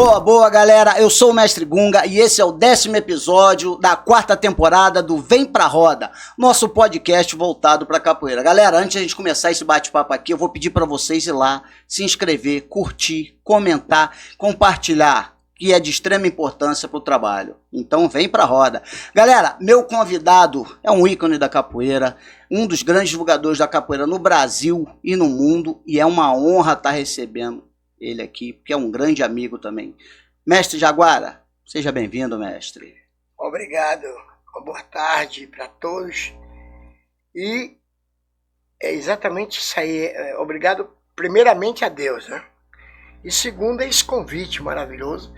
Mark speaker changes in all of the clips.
Speaker 1: Boa, boa, galera. Eu sou o Mestre Gunga e esse é o 10º episódio da 4ª temporada do Vem Pra Roda, nosso podcast voltado pra capoeira. Galera, antes de a gente começar esse bate-papo aqui, eu vou pedir pra vocês ir lá, se inscrever, curtir, comentar, compartilhar, que é de extrema importância pro trabalho. Então vem pra roda. Galera, meu convidado é um ícone da capoeira, um dos grandes divulgadores da capoeira no Brasil e no mundo, e é uma honra estar recebendo ele aqui, porque é um grande amigo também. Mestre Jaguara, seja bem-vindo, mestre.
Speaker 2: Obrigado, boa tarde para todos. E é exatamente isso aí. Obrigado primeiramente a Deus, né? E segundo é esse convite maravilhoso,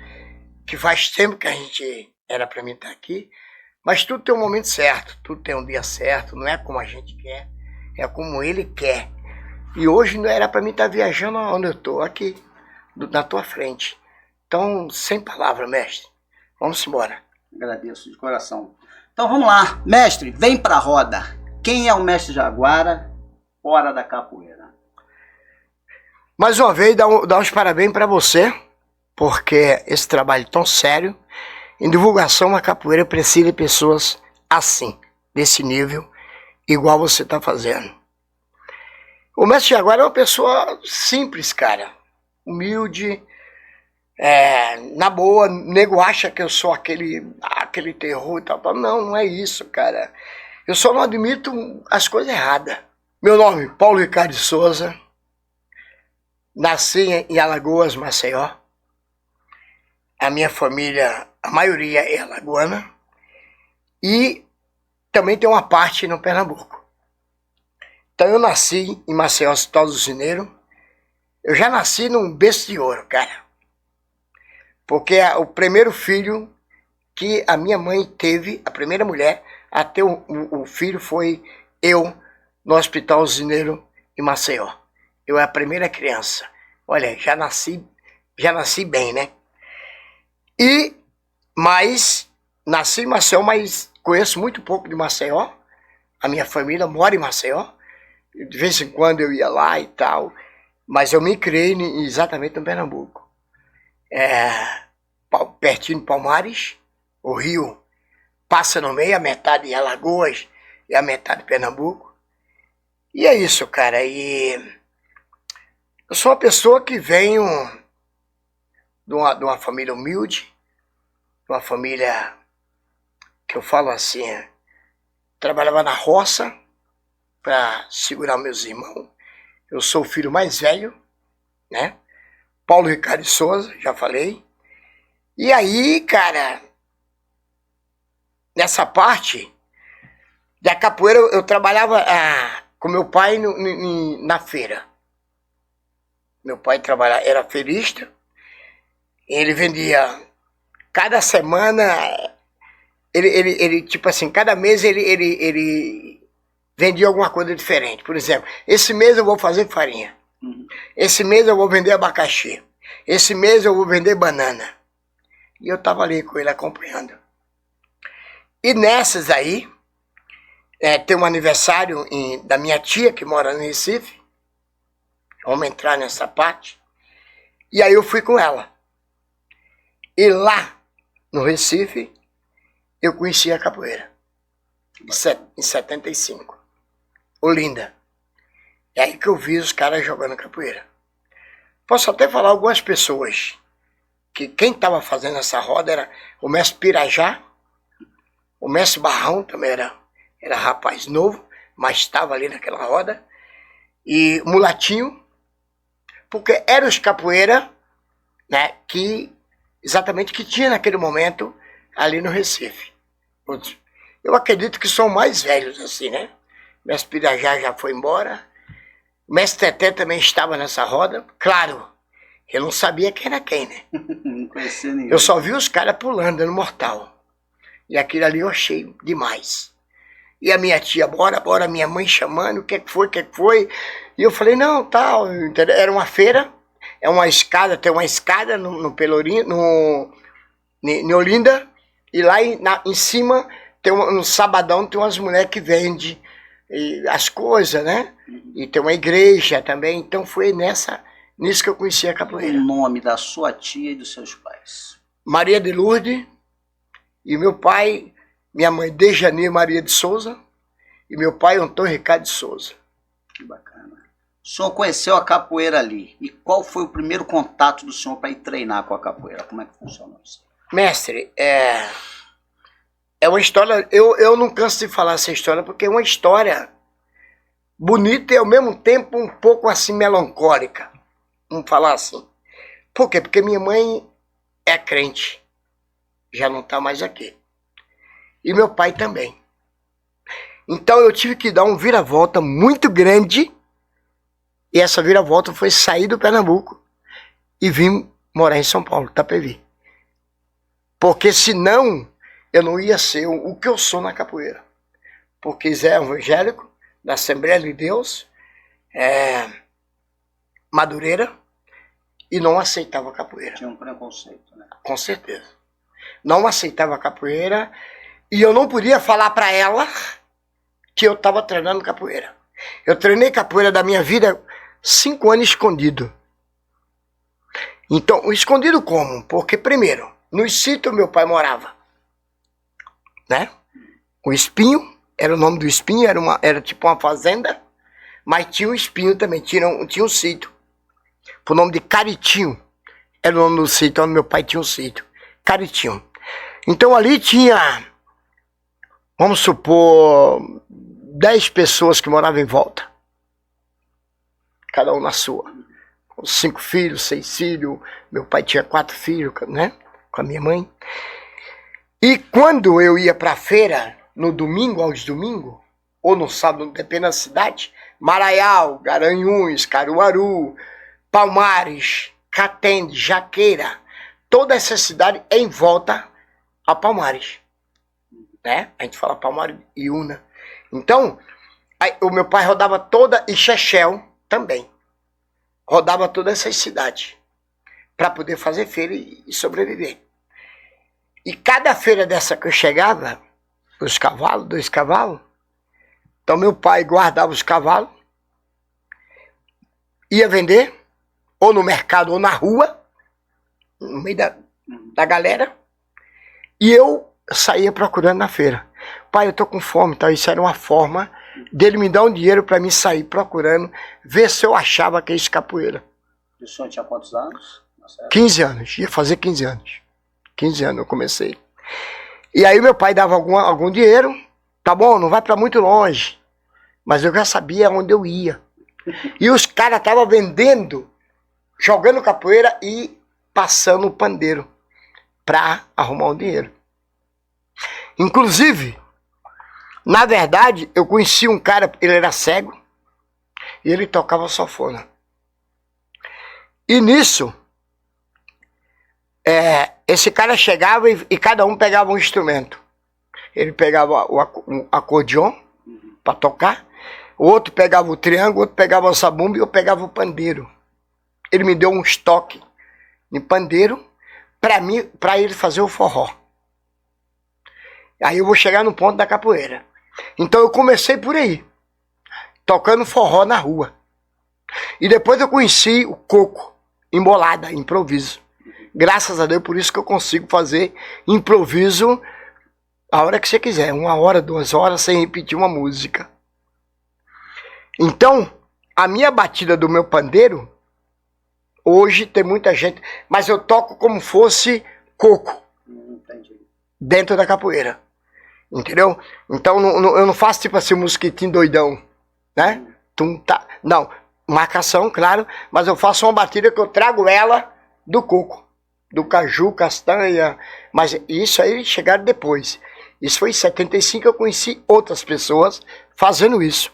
Speaker 2: que faz tempo que a gente era para mim estar aqui, mas tudo tem um momento certo, tudo tem um dia certo, não é como a gente quer, é como ele quer. E hoje não era para mim estar viajando onde eu estou, aqui, na tua frente. Então, sem palavra, mestre. Vamos embora.
Speaker 1: Agradeço de coração. Então vamos lá. Mestre, vem pra roda. Quem é o mestre Jaguara fora da capoeira?
Speaker 2: Mais uma vez, dar uns parabéns para você, porque esse trabalho tão sério, em divulgação na capoeira, precisa de pessoas assim, desse nível, igual você está fazendo. O mestre Jaguara é uma pessoa simples, cara. Humilde, na boa. Nego acha que eu sou aquele terror e tal. Não, não é isso, cara. Eu só não admito as coisas erradas. Meu nome, Paulo Ricardo de Souza. Nasci em Alagoas, Maceió. A minha família, a maioria é alagoana. E também tem uma parte no Pernambuco. Então eu nasci em Maceió, Hospital do Cineiro. Eu já nasci num berço de ouro, cara. Porque o primeiro filho que a minha mãe teve, a primeira mulher a ter o filho foi eu, no Hospital Usineiro em Maceió. Eu era a primeira criança. Olha, já nasci bem, né? Mas nasci em Maceió, mas conheço muito pouco de Maceió. A minha família mora em Maceió. De vez em quando eu ia lá e tal. Mas eu me criei exatamente no Pernambuco. Pertinho de Palmares, o rio passa no meio, a metade em Alagoas e a metade em Pernambuco. E é isso, cara. E eu sou uma pessoa que venho de uma família humilde, de uma família que eu falo assim, trabalhava na roça para segurar meus irmãos. Eu sou o filho mais velho, né? Paulo Ricardo de Souza, já falei. E aí, cara, nessa parte da capoeira, eu trabalhava com meu pai na feira. Meu pai era feirista. Ele vendia, cada semana, ele tipo assim, cada mês ele vendia alguma coisa diferente. Por exemplo, esse mês eu vou fazer farinha. Esse mês eu vou vender abacaxi. Esse mês eu vou vender banana. E eu tava ali com ele acompanhando. E nessas aí, tem um aniversário da minha tia que mora no Recife. Vamos entrar nessa parte. E aí eu fui com ela. E lá no Recife, eu conheci a capoeira. Em 75. Olinda. É aí que eu vi os caras jogando capoeira. Posso até falar algumas pessoas, que quem estava fazendo essa roda era o mestre Pirajá, o mestre Barrão também era rapaz novo, mas estava ali naquela roda, e Mulatinho, porque eram os capoeira, né, exatamente que tinha naquele momento ali no Recife. Eu acredito que são mais velhos assim, né? O mestre Pirajá já foi embora. O mestre Teté também estava nessa roda. Claro, eu não sabia quem era quem, né?
Speaker 1: Não conhecia ninguém.
Speaker 2: Eu só vi os caras pulando, dando mortal. E aquilo ali eu achei demais. E a minha tia, bora, minha mãe chamando, o que foi? E eu falei, não, tal. Era uma feira, tem uma escada no Pelourinho, em Olinda. E lá em cima, no sabadão, tem umas mulheres que vendem as coisas, né? E tem uma igreja também. Então foi Nisso que eu conheci a
Speaker 1: O
Speaker 2: capoeira.
Speaker 1: nome da sua tia e dos seus pais?
Speaker 2: Maria de Lourdes, e meu pai, minha mãe Dejane Maria de Souza, e meu pai Antônio Ricardo de Souza.
Speaker 1: Que bacana. O senhor conheceu a capoeira ali. E qual foi o primeiro contato do senhor para ir treinar com a capoeira? Como é que funcionou isso?
Speaker 2: Mestre, é uma história, eu não canso de falar essa história, porque é uma história bonita e ao mesmo tempo um pouco assim melancólica. Vamos falar assim. Por quê? Porque minha mãe é crente, já não está mais aqui. E meu pai também. Então eu tive que dar um viravolta muito grande, e essa viravolta foi sair do Pernambuco e vim morar em São Paulo, Itapevi. Porque senão eu não ia ser o que eu sou na capoeira. Porque Zé é evangélico, da Assembleia de Deus, Madureira, e não aceitava capoeira.
Speaker 1: Tinha um preconceito, né?
Speaker 2: Com certeza. Não aceitava capoeira, e eu não podia falar para ela que eu estava treinando capoeira. Eu treinei capoeira da minha vida 5 anos escondido. Então, escondido como? Porque primeiro, no sítio meu pai morava, né? O Espinho, era o nome do Espinho, era tipo uma fazenda, mas tinha um espinho também, tinha um sítio, por nome de Caritinho, era o nome do sítio, onde meu pai tinha um sítio, Caritinho. Então ali tinha, vamos supor, 10 pessoas que moravam em volta, cada um na sua. 5 filhos, 6 filhos, meu pai tinha 4 filhos, né, com a minha mãe. E quando eu ia para a feira, no domingo, aos domingos, ou no sábado, dependendo da cidade, Maraial, Garanhuns, Caruaru, Palmares, Catende, Jaqueira, toda essa cidade em volta a Palmares, né? A gente fala Palmares e Una. Então, o meu pai rodava toda, e Chechel também, rodava todas essas cidades, para poder fazer feira e sobreviver. E cada feira dessa que eu chegava, os cavalos, 2 cavalos, então meu pai guardava os cavalos, ia vender, ou no mercado ou na rua, no meio da galera, e eu saía procurando na feira. Pai, eu tô com fome, então isso era uma forma dele me dar um dinheiro para mim sair procurando, ver se eu achava aquele capoeira.
Speaker 1: E o senhor tinha quantos anos?
Speaker 2: 15 anos, ia fazer 15 anos. 15 anos eu comecei. E aí meu pai dava algum dinheiro, tá bom, não vai para muito longe, mas eu já sabia onde eu ia. E os caras estavam vendendo, jogando capoeira e passando o pandeiro para arrumar um dinheiro. Inclusive, na verdade, eu conheci um cara, ele era cego, e ele tocava sanfona. E nisso, esse cara chegava e cada um pegava um instrumento. Ele pegava o acordeon para tocar, o outro pegava o triângulo, o outro pegava o sabumba e eu pegava o pandeiro. Ele me deu um estoque de pandeiro para ele fazer o forró. Aí eu vou chegar no ponto da capoeira. Então eu comecei por aí, tocando forró na rua. E depois eu conheci o coco, embolada, improviso. Graças a Deus, por isso que eu consigo fazer improviso a hora que você quiser. 1 hora, 2 horas, sem repetir uma música. Então, a minha batida do meu pandeiro, hoje tem muita gente, mas eu toco como fosse coco, dentro da capoeira. Entendeu? Então, eu não faço tipo assim, mosquitinho doidão, né? Não, marcação, claro, mas eu faço uma batida que eu trago ela do coco. Do caju, castanha, mas isso aí chegaram depois. Isso foi em 75, eu conheci outras pessoas fazendo isso,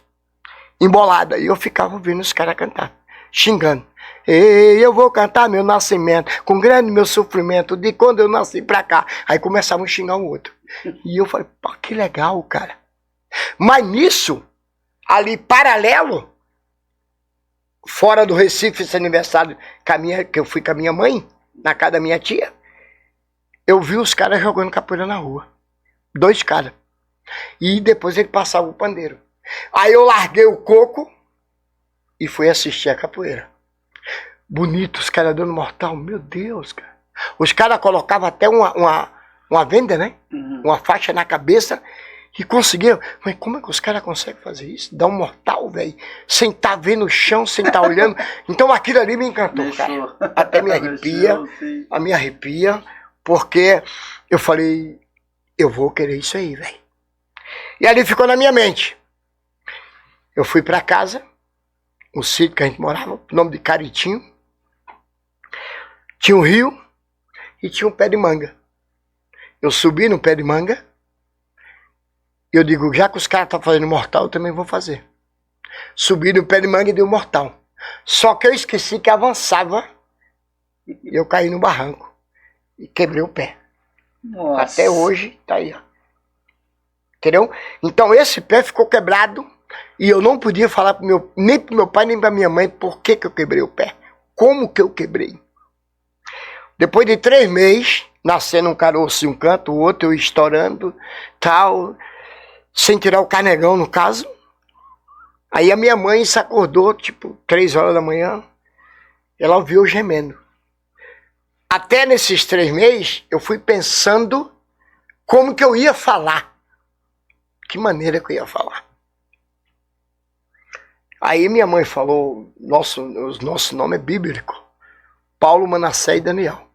Speaker 2: embolada, e eu ficava ouvindo os caras cantar, xingando. Ei, eu vou cantar meu nascimento, com grande meu sofrimento, de quando eu nasci pra cá. Aí começavam a xingar um outro. E eu falei, pô, que legal, cara. Mas nisso, ali paralelo, fora do Recife, esse aniversário que eu fui com a minha mãe, na casa da minha tia, eu vi os caras jogando capoeira na rua. 2 caras. E depois ele passava o pandeiro. Aí eu larguei o coco e fui assistir a capoeira. bonito, os caras dando mortal. Meu Deus, cara. Os caras colocavam até uma venda, né? Uma faixa na cabeça e conseguiam. Mas como é que os caras conseguem fazer isso? Dar um mortal, velho. Sem estar vendo o chão, sem estar olhando. Então aquilo ali me encantou, cara. Até me arrepia. A me arrepia. Porque eu falei, eu vou querer isso aí, velho. E ali ficou na minha mente. Eu fui pra casa, o sítio que a gente morava, o nome de Caritinho. Tinha um rio e tinha um pé de manga. Eu subi no pé de manga. E eu digo, já que os caras estão fazendo mortal, eu também vou fazer. Subi no pé de manga e dei um mortal. Só que eu esqueci que avançava. E eu caí no barranco. E quebrei o pé.
Speaker 1: Nossa.
Speaker 2: Até hoje, tá aí, ó. Entendeu? Então esse pé ficou quebrado. E eu não podia falar nem pro meu pai, nem pra minha mãe por que eu quebrei o pé. Como que eu quebrei. Depois de 3 meses, nascendo um caroço em um canto, o outro eu estourando, tal, sem tirar o carnegão no caso. Aí a minha mãe se acordou, tipo, 3 horas da manhã, ela ouviu eu gemendo. Até nesses 3 meses, eu fui pensando como que eu ia falar. Que maneira que eu ia falar. Aí minha mãe falou, nosso nome é bíblico, Paulo, Manassés e Daniel.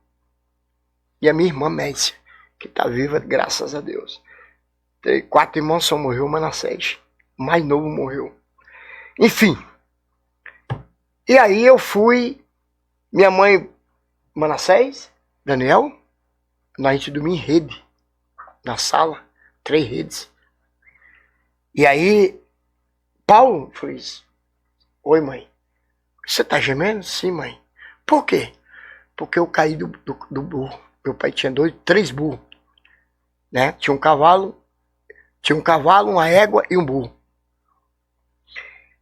Speaker 2: E a minha irmã Média, que está viva, graças a Deus. 4 irmãos só morreu, Manassés. O mais novo morreu. Enfim. E aí eu fui, minha mãe, Manassés, Daniel, a gente dormia em rede, na sala, 3 redes. E aí, Paulo falou isso. Oi, mãe. Você tá gemendo? Sim, mãe. Por quê? Porque eu caí do burro. Meu pai tinha 3 burros. Né? Tinha um cavalo, uma égua e um burro.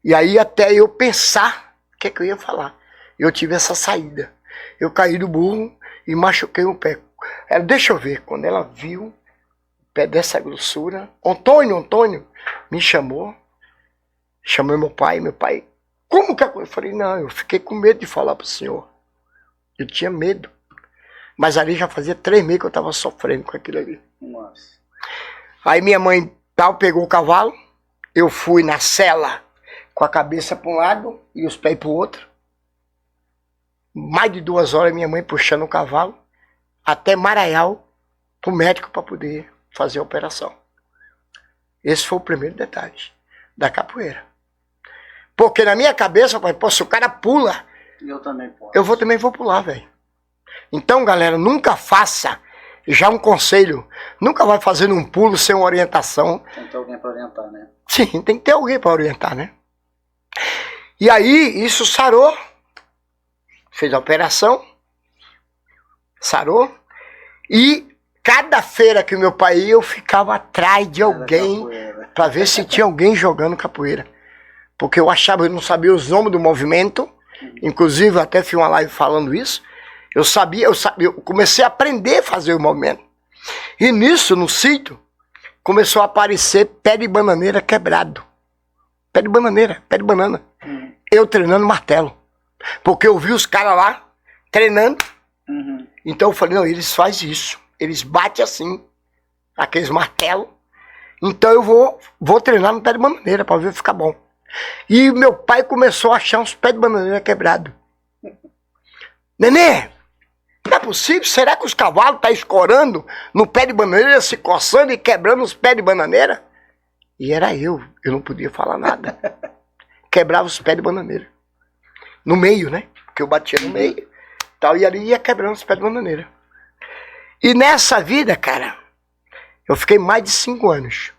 Speaker 2: E aí até eu pensar o que eu ia falar. Eu tive essa saída. Eu caí do burro e machuquei o pé. Ela, deixa eu ver. Quando ela viu o pé dessa grossura, Antônio, me chamou. Chamei meu pai, como que é? Eu falei, não, eu fiquei com medo de falar pro senhor. Eu tinha medo. Mas ali já fazia 3 meses que eu tava sofrendo com aquilo ali.
Speaker 1: Nossa.
Speaker 2: Aí minha mãe pegou o cavalo, eu fui na cela com a cabeça para um lado e os pés para o outro. Mais de 2 horas minha mãe puxando o cavalo até Maraial pro médico para poder fazer a operação. Esse foi o primeiro detalhe da capoeira. Porque na minha cabeça, pai, pô, se o cara pula,
Speaker 1: eu também posso.
Speaker 2: Eu também vou pular, velho. Então, galera, nunca faça, já um conselho, nunca vai fazendo um pulo sem uma orientação.
Speaker 1: Tem que ter alguém para orientar, né?
Speaker 2: Sim, tem que ter alguém para orientar, né? E aí, isso sarou, fez a operação, sarou, e cada feira que meu pai ia, eu ficava atrás de alguém para ver se tinha alguém jogando capoeira. Porque eu achava, eu não sabia os nomes do movimento, inclusive até fiz uma live falando isso. Eu comecei a aprender a fazer o movimento. E nisso, no sítio, começou a aparecer pé de bananeira quebrado. Pé de banana. Eu treinando martelo. Porque eu vi os caras lá treinando. Então eu falei, não, eles fazem isso. Eles batem assim, aqueles martelos. Então eu vou treinar no pé de bananeira para ver ficar bom. E meu pai começou a achar uns pés de bananeira quebrados. Nenê, não é possível? Será que os cavalos estão escorando no pé de bananeira, se coçando e quebrando os pés de bananeira? E era eu não podia falar nada. Quebrava os pés de bananeira. No meio, né? Porque eu batia no meio. Tal, e ali ia quebrando os pés de bananeira. E nessa vida, cara, eu fiquei mais de 5 anos.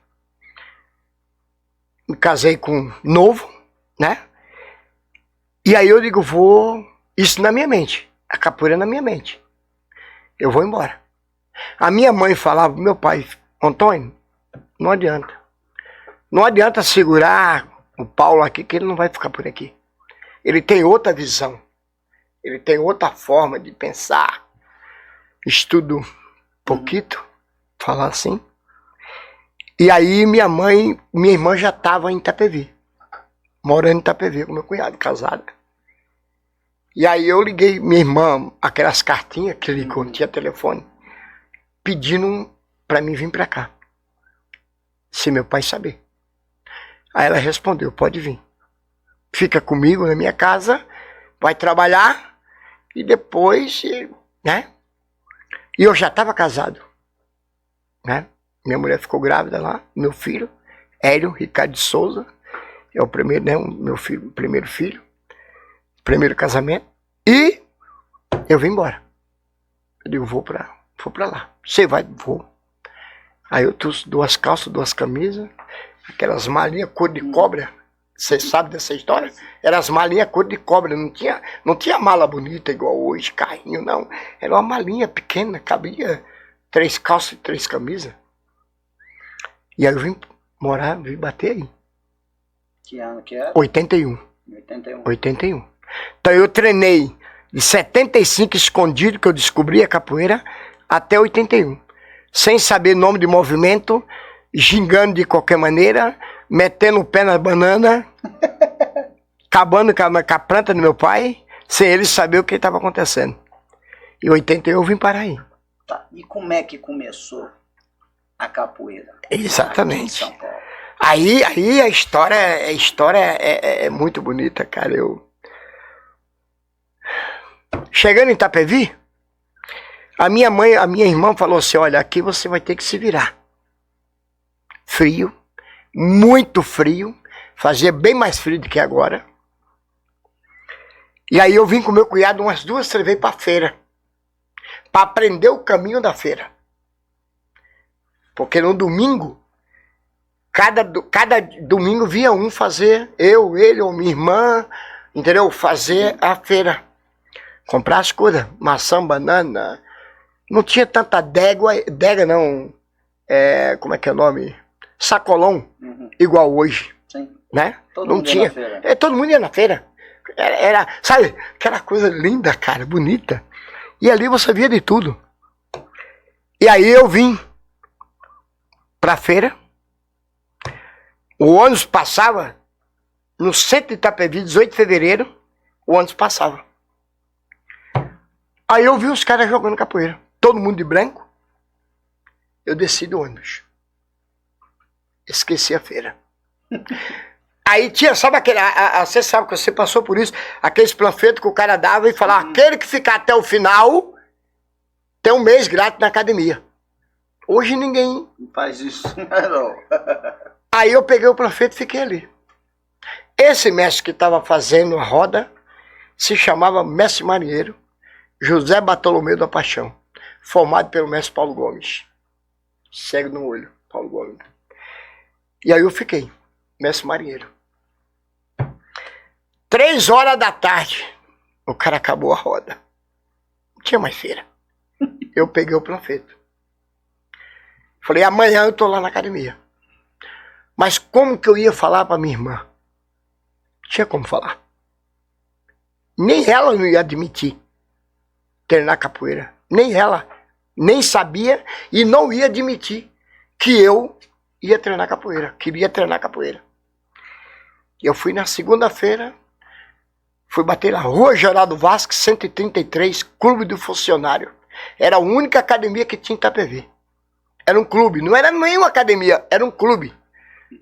Speaker 2: Me casei com novo, né? E aí eu digo, isso na minha mente. A capoeira na minha mente. Eu vou embora. A minha mãe falava pro meu pai, Antônio, não adianta. Não adianta segurar o Paulo aqui, que ele não vai ficar por aqui. Ele tem outra visão. Ele tem outra forma de pensar. Estudo pouquito, falar assim. E aí minha irmã já estava em Itapevi. Morando em Itapevi com meu cunhado, casada. E aí eu liguei minha irmã, aquelas cartinhas que ligou, não tinha telefone, pedindo pra mim vir pra cá. Se meu pai saber. Aí ela respondeu, pode vir. Fica comigo na minha casa, vai trabalhar e depois, né? E eu já estava casado, né? Minha mulher ficou grávida lá, meu filho, Hélio Ricardo de Souza, é o primeiro, né? Meu filho, primeiro filho, primeiro casamento. E eu vim embora. Eu digo, vou pra lá. Você vai, vou. Aí eu trouxe 2 calças, 2 camisas, aquelas malinhas cor de cobra. Vocês sabem dessa história? Eram as malinhas cor de cobra, não tinha mala bonita igual hoje, carrinho, não. Era uma malinha pequena, cabia 3 calças e 3 camisas. E aí eu vim morar, vim bater aí.
Speaker 1: Que ano que era?
Speaker 2: 81.
Speaker 1: 81.
Speaker 2: 81. Então eu treinei de 75 escondido, que eu descobri a capoeira, até 81. Sem saber nome de movimento, gingando de qualquer maneira, metendo o pé na banana, acabando com a planta do meu pai, sem ele saber o que estava acontecendo. Em 81 eu vim parar aí.
Speaker 1: Tá. E como é que começou a capoeira?
Speaker 2: Exatamente.
Speaker 1: Aqui em São Paulo.
Speaker 2: Aí a história é muito bonita, cara. Chegando em Itapevi, a minha irmã falou assim, olha, aqui você vai ter que se virar. Frio, muito frio, fazia bem mais frio do que agora. E aí eu vim com meu cunhado umas 2, 3 vezes pra feira, para aprender o caminho da feira. Porque no domingo, cada domingo vinha um fazer, ele ou minha irmã, entendeu? Fazer a feira. Comprar as coisas, maçã, banana. Não tinha tanta dega não, como é que é o nome? Sacolão, igual hoje.
Speaker 1: Sim.
Speaker 2: Né?
Speaker 1: Todo
Speaker 2: não
Speaker 1: mundo
Speaker 2: tinha.
Speaker 1: ia na feira.
Speaker 2: Todo mundo ia na feira. Era, sabe, aquela coisa linda, cara, bonita. E ali você via de tudo. E aí eu vim pra feira. O ônibus passava no centro de Itapevi, 18 de fevereiro, o ônibus passava. Aí eu vi os caras jogando capoeira. Todo mundo de branco. Eu desci do ônibus. Esqueci a feira. Aí tinha, sabe aquele, você sabe que você passou por isso, aqueles panfletos que o cara dava e falava, aquele que ficar até o final, tem um mês grátis na academia. Hoje ninguém
Speaker 1: Não faz isso, não.
Speaker 2: Aí eu peguei o panfleto e fiquei ali. Esse mestre que estava fazendo a roda se chamava Mestre Marinheiro José Bartolomeu da Paixão, formado pelo mestre Paulo Gomes. Cego no olho, Paulo Gomes. E aí eu fiquei, mestre marinheiro. 3 horas da tarde, o cara acabou a roda. Não tinha mais feira. Eu peguei o panfleto. Falei, amanhã eu tô lá na academia. Mas como que eu ia falar pra minha irmã? Não tinha como falar. Nem ela não ia admitir treinar capoeira. Nem ela. Nem sabia e não ia admitir que eu ia treinar capoeira. Queria treinar capoeira. Eu fui na segunda-feira, fui bater na Rua Geraldo Vasques, 133, Clube do Funcionário. Era a única academia que tinha em Itapevi. Era um clube, não era nenhuma academia, era um clube.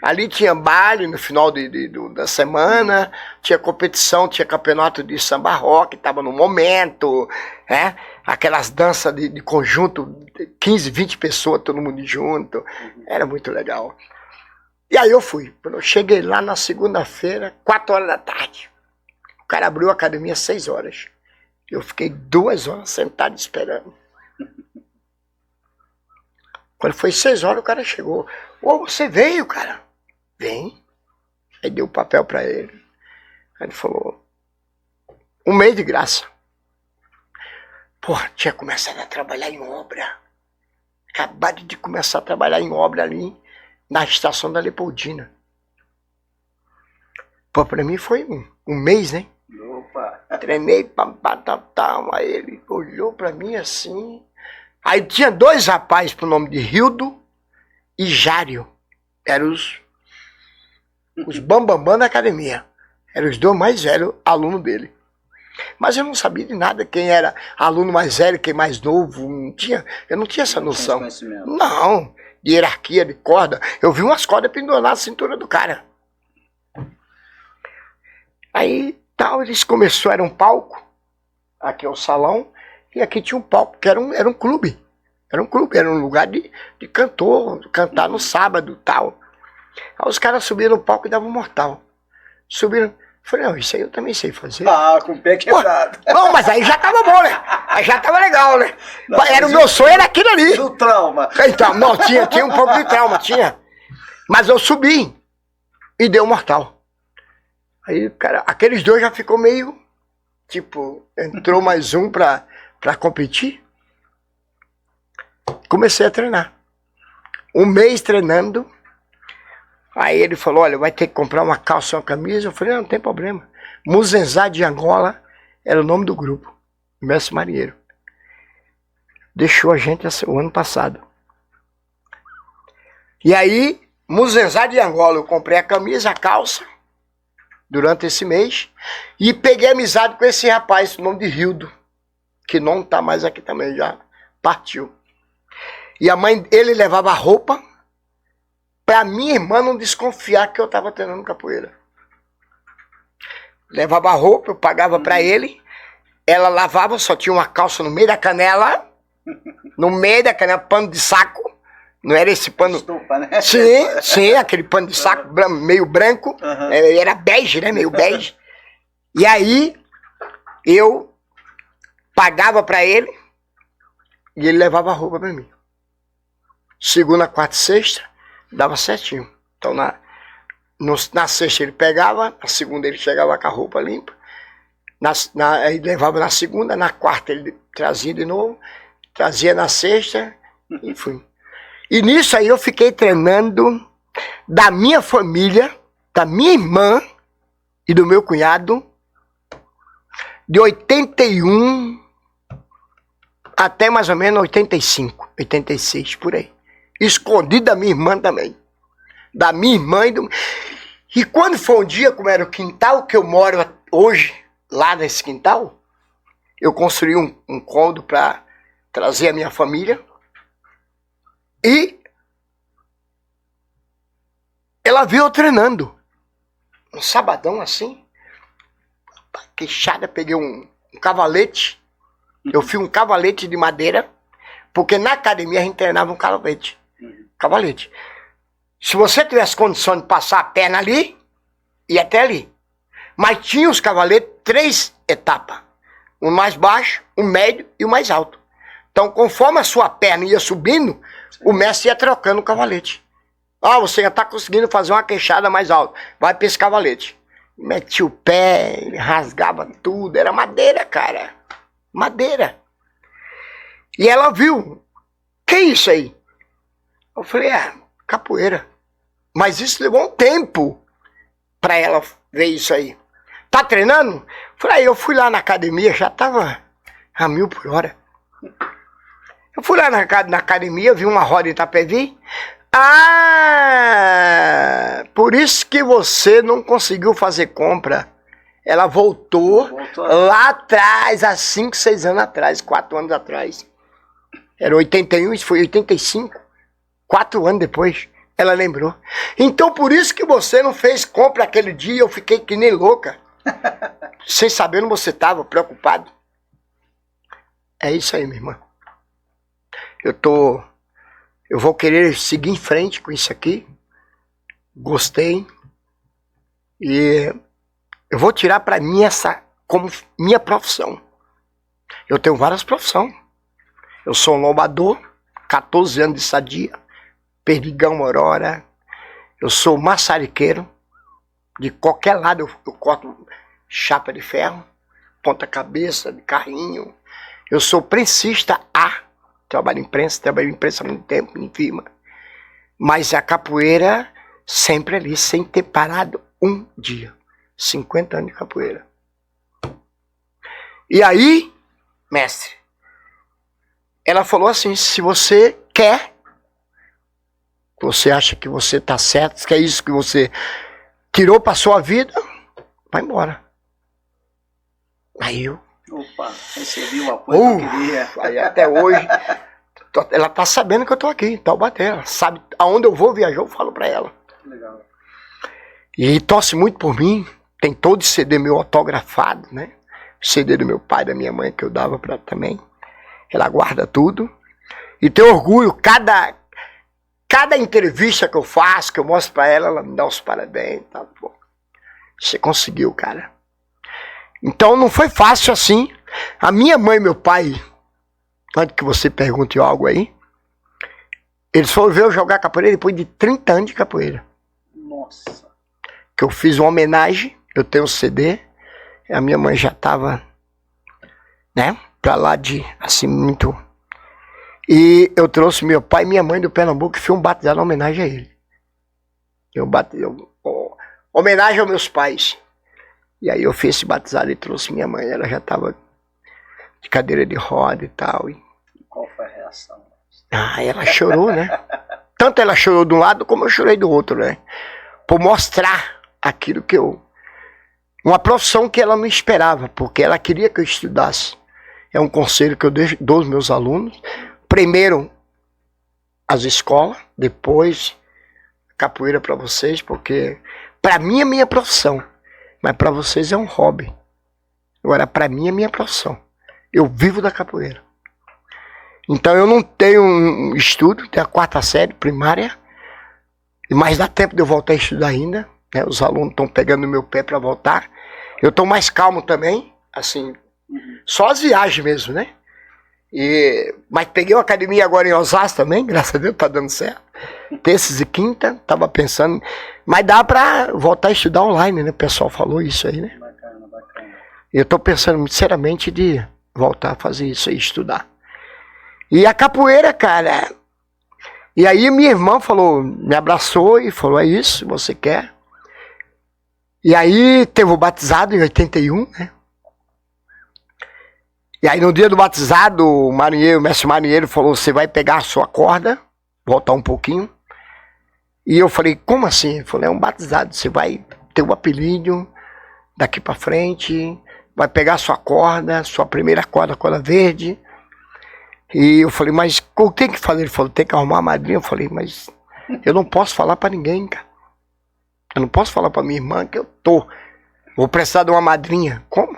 Speaker 2: Ali tinha baile no final da semana, tinha competição, tinha campeonato de samba rock, estava no momento, né? Aquelas danças de conjunto, 15, 20 pessoas, todo mundo junto, era muito legal. E aí eu fui, quando eu cheguei lá na segunda-feira, 4 horas da tarde, o cara abriu a academia às 6 horas, eu fiquei 2 horas sentado esperando. Quando foi 6 horas, o cara chegou. Ô, você veio, cara? Vem. Aí deu o papel pra ele. Aí ele falou, 1 mês de graça. Porra, tinha começado a trabalhar em obra. Acabado de começar a trabalhar em obra ali, na estação da Leopoldina. Pô, pra mim foi um mês, né?
Speaker 1: Opa.
Speaker 2: Treinei, aí ele olhou pra mim assim. Aí tinha 2 rapazes pro nome de Rildo e Jário. Eram os bambambam da academia. Eram os 2 mais velhos alunos dele. Mas eu não sabia de nada, quem era aluno mais velho, quem mais novo, eu não tinha essa noção. Não, de hierarquia, de corda. Eu vi umas cordas penduradas na cintura do cara. Aí, tal, eles começaram, era um palco, aqui é o salão, e aqui tinha um palco, que era um clube. Era um clube, era um lugar de cantor, cantar no sábado, tal. Aí os caras subiram no palco e davam um mortal. Subiram. Falei, não, isso aí eu também sei fazer.
Speaker 1: Ah, com o pé quebrado.
Speaker 2: Não, mas aí já tava bom, né? Aí já tava legal, né? Não, era o meu sonho, era aquilo ali.
Speaker 1: O trauma.
Speaker 2: Então, não, tinha um pouco de trauma, tinha. Mas eu subi e dei um mortal. Aí, cara, aqueles dois já ficou meio, tipo, entrou mais um pra competir. Comecei a treinar. Um mês treinando. Aí ele falou, olha, vai ter que comprar uma calça e uma camisa. Eu falei, não tem problema. Muzenzá de Angola era o nome do grupo. Mestre Marinheiro. Deixou a gente o ano passado. E aí, Muzenzá de Angola, eu comprei a camisa, a calça, durante esse mês. E peguei amizade com esse rapaz, o nome de Rildo, que não tá mais aqui também, já partiu. E a mãe, ele levava roupa, pra minha irmã não desconfiar que eu tava treinando capoeira. Levava roupa, eu pagava pra ele. Ela lavava, só tinha uma calça no meio da canela. No meio da canela, pano de saco. Não era esse pano...
Speaker 1: Estufa, né?
Speaker 2: Sim, aquele pano de saco meio branco. Era bege, né? Meio bege. E aí, eu pagava pra ele e ele levava a roupa pra mim. Segunda, quarta e sexta, dava certinho. Então, na sexta ele pegava, na segunda ele chegava com a roupa limpa, aí levava na segunda, na quarta ele trazia de novo, trazia na sexta e fui. E nisso aí eu fiquei treinando da minha família, da minha irmã e do meu cunhado, de 81 até mais ou menos 85, 86, por aí. Escondido da minha irmã também. Da minha irmã e do... E quando foi um dia, como era o quintal que eu moro hoje, lá nesse quintal, eu construí um cômodo para trazer a minha família. E ela viu eu treinando. Um sabadão assim. Queixada, peguei um cavalete. Eu fiz um cavalete de madeira, porque na academia a gente treinava um cavalete. Cavalete. Se você tivesse condição de passar a perna ali, ia até ali. Mas tinha os cavaletes 3 etapas. O mais baixo, o médio e o mais alto. Então, conforme a sua perna ia subindo, o mestre ia trocando o cavalete. Ah, você já está conseguindo fazer uma queixada mais alta. Vai para esse cavalete. Metia o pé, rasgava tudo. Era madeira, cara. Madeira. E ela viu. Que isso aí? Eu falei, capoeira. Mas isso levou um tempo para ela ver isso aí. Tá treinando? Eu falei, eu fui lá na academia, já tava a 1000 por hora. Eu fui lá na academia, vi uma roda em Itapevi. Ah, por isso que você não conseguiu fazer compra. Ela voltou lá atrás, há 5, 6 anos atrás, 4 anos atrás. Era 81, isso foi 85. 4 anos depois, ela lembrou. Então, por isso que você não fez compra aquele dia, eu fiquei que nem louca. Sem saber onde você estava, preocupado. É isso aí, minha irmã. Eu vou querer seguir em frente com isso aqui. Gostei. E eu vou tirar para mim essa como minha profissão. Eu tenho várias profissões. Eu sou um lombador, 14 anos de sadia, perdigão, aurora. Eu sou maçariqueiro. De qualquer lado eu corto chapa de ferro, ponta-cabeça, de carrinho. Eu sou prensista A. Trabalho em imprensa há muito tempo, em firma. Mas a capoeira sempre ali, sem ter parado um dia. 50 anos de capoeira. E aí, mestre, ela falou assim, se você quer, você acha que você está certo, que é isso que você tirou para sua vida, vai embora. Aí eu...
Speaker 1: Opa, recebi o apoio que eu queria.
Speaker 2: Aí até hoje, ela tá sabendo que eu tô aqui em Taubaté. Ela sabe aonde eu vou viajar, eu falo pra ela.
Speaker 1: Legal.
Speaker 2: E torce muito por mim. Tem todo esse CD meu autografado, né? CD do meu pai, da minha mãe, que eu dava pra ela também. Ela guarda tudo. E tem orgulho, cada entrevista que eu faço, que eu mostro pra ela, ela me dá os parabéns. Tá, pô. Você conseguiu, cara. Então não foi fácil assim. A minha mãe e meu pai, antes que você pergunte algo aí, eles foram ver eu jogar capoeira depois de 30 anos de capoeira.
Speaker 1: Nossa.
Speaker 2: Que eu fiz uma homenagem, eu tenho um CD, a minha mãe já tava, né, pra lá de, assim, muito... E eu trouxe meu pai e minha mãe do Pernambuco, que foi um batizado em homenagem a ele. Homenagem aos meus pais. E aí eu fiz esse batizado e trouxe minha mãe, ela já tava de cadeira de roda e tal. E
Speaker 1: qual foi a reação?
Speaker 2: Ela chorou, né? Tanto ela chorou de um lado como eu chorei do outro, né? Por mostrar aquilo que eu... Uma profissão que ela não esperava, porque ela queria que eu estudasse. É um conselho que eu dou aos meus alunos. Primeiro, as escolas, depois capoeira para vocês, porque para mim é minha profissão, mas para vocês é um hobby. Agora, para mim é minha profissão. Eu vivo da capoeira. Então eu não tenho um estudo, tenho a 4ª série primária, mas dá tempo de eu voltar a estudar ainda, né? Os alunos estão pegando no meu pé para voltar. Eu estou mais calmo também, assim, só as viagens mesmo, né? Mas peguei uma academia agora em Osasco também, graças a Deus, tá dando certo. Terças e quinta, tava pensando, mas dá para voltar a estudar online, né? O pessoal falou isso aí, né?
Speaker 1: Bacana, bacana.
Speaker 2: Eu tô pensando muito seriamente de voltar a fazer isso aí, estudar. E a capoeira, cara. E aí minha irmã falou, me abraçou e falou, é isso, você quer? E aí teve o batizado em 81, né? E aí no dia do batizado, o mestre marinheiro falou, você vai pegar a sua corda, voltar um pouquinho. E eu falei, como assim? Ele falou, é um batizado, você vai ter um apelido daqui pra frente, vai pegar a sua corda, sua primeira corda verde. E eu falei, mas o que tem que fazer? Ele falou, tem que arrumar a madrinha. Eu falei, mas eu não posso falar pra ninguém, cara. Eu não posso falar pra minha irmã que eu vou precisar de uma madrinha. Como?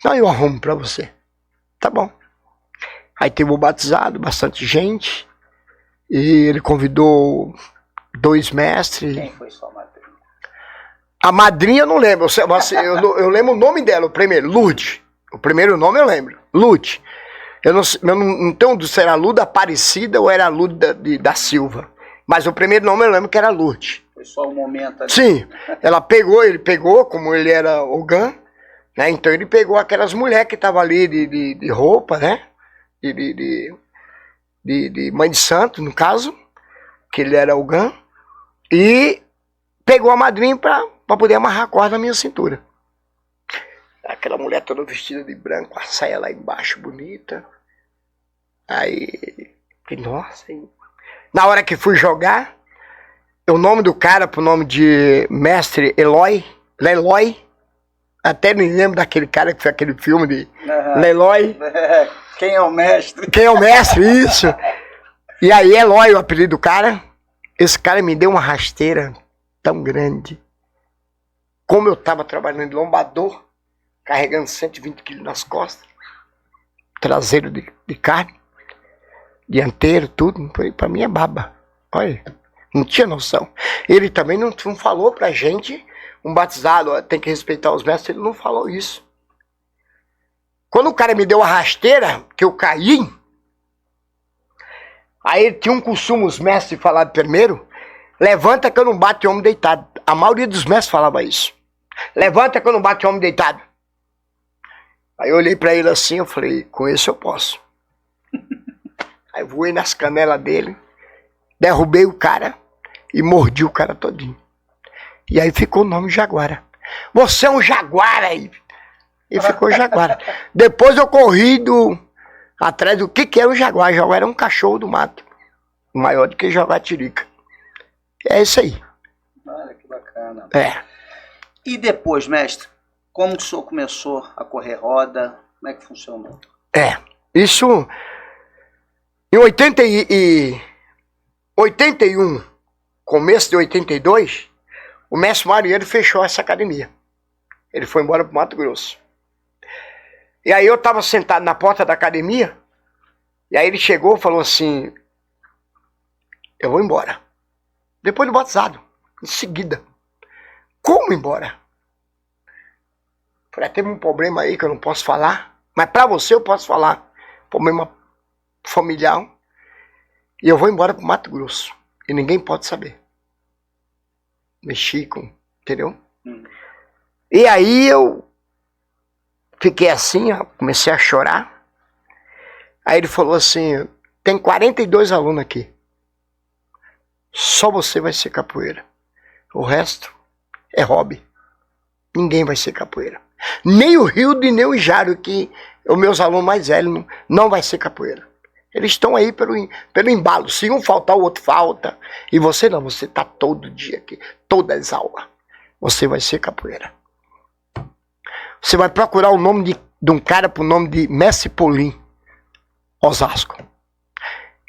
Speaker 2: Não, eu arrumo pra você. Tá bom. Aí teve o batizado, bastante gente. E ele convidou 2 mestres.
Speaker 1: Quem foi sua madrinha?
Speaker 2: A madrinha eu não lembro. Eu lembro o nome dela, o primeiro, Lourdes. O primeiro nome eu lembro, Lourdes. Eu não tenho se era Luda Aparecida ou era Luda da Silva. Mas o primeiro nome eu lembro que era Lourdes.
Speaker 1: Foi só um momento ali.
Speaker 2: Sim, ele pegou, como ele era Ogã, né? Então ele pegou aquelas mulheres que estavam ali de roupa, né? De mãe de santo, no caso, que ele era Ogã, e pegou a madrinha para poder amarrar a corda na minha cintura. Aquela mulher toda vestida de branco, a saia lá embaixo, bonita. Aí, nossa, na hora que fui jogar, o nome do cara pro nome de mestre Leloy, até nem lembro daquele cara que fez aquele filme de Leloy.
Speaker 1: Quem é o mestre?
Speaker 2: Quem é o mestre, isso. E aí Eloy, o apelido do cara, esse cara me deu uma rasteira tão grande. Como eu tava trabalhando de lombador, carregando 120 quilos nas costas, traseiro de carne, dianteiro, tudo, pra mim é baba. Olha, não tinha noção. Ele também não falou pra gente, um batizado, ó, tem que respeitar os mestres, ele não falou isso. Quando o cara me deu a rasteira, que eu caí, aí tinha um costume, os mestres falaram primeiro, levanta que eu não bato em homem deitado. A maioria dos mestres falava isso. Levanta que eu não bato em homem deitado. Aí eu olhei pra ele assim, eu falei, com esse eu posso. Aí voei nas canelas dele, derrubei o cara e mordi o cara todinho. E aí ficou o nome Jaguara. Você é um Jaguara aí. E ficou Jaguara. Depois eu corri atrás do que era o Jaguar. Jaguar era um cachorro do mato. Maior do que Jaguatirica. É isso aí.
Speaker 1: Olha que bacana.
Speaker 2: É.
Speaker 1: E depois, mestre, Como que o senhor começou a correr roda? Como é que funcionou?
Speaker 2: Isso em 81, começo de 82, o mestre Marinheiro fechou essa academia. Ele foi embora para o Mato Grosso. E aí eu estava sentado na porta da academia, e aí ele chegou e falou assim, eu vou embora. Depois do batizado, em seguida. Como embora? Falei, teve um problema aí que eu não posso falar, mas para você eu posso falar. Problema familiar. E eu vou embora para o Mato Grosso. E ninguém pode saber. Mexi com, entendeu? E aí eu fiquei assim, ó, comecei a chorar. Aí ele falou assim, tem 42 alunos aqui. Só você vai ser capoeira. O resto é hobby. Ninguém vai ser capoeira. Nem o Rildo e nem o Jário, que os meus alunos mais velhos, não vai ser capoeira. Eles estão aí pelo embalo. Se um faltar, o outro falta. E você não, você está todo dia aqui, todas as aulas. Você vai ser capoeira. Você vai procurar o nome de um cara por nome de Mestre Polim, Osasco.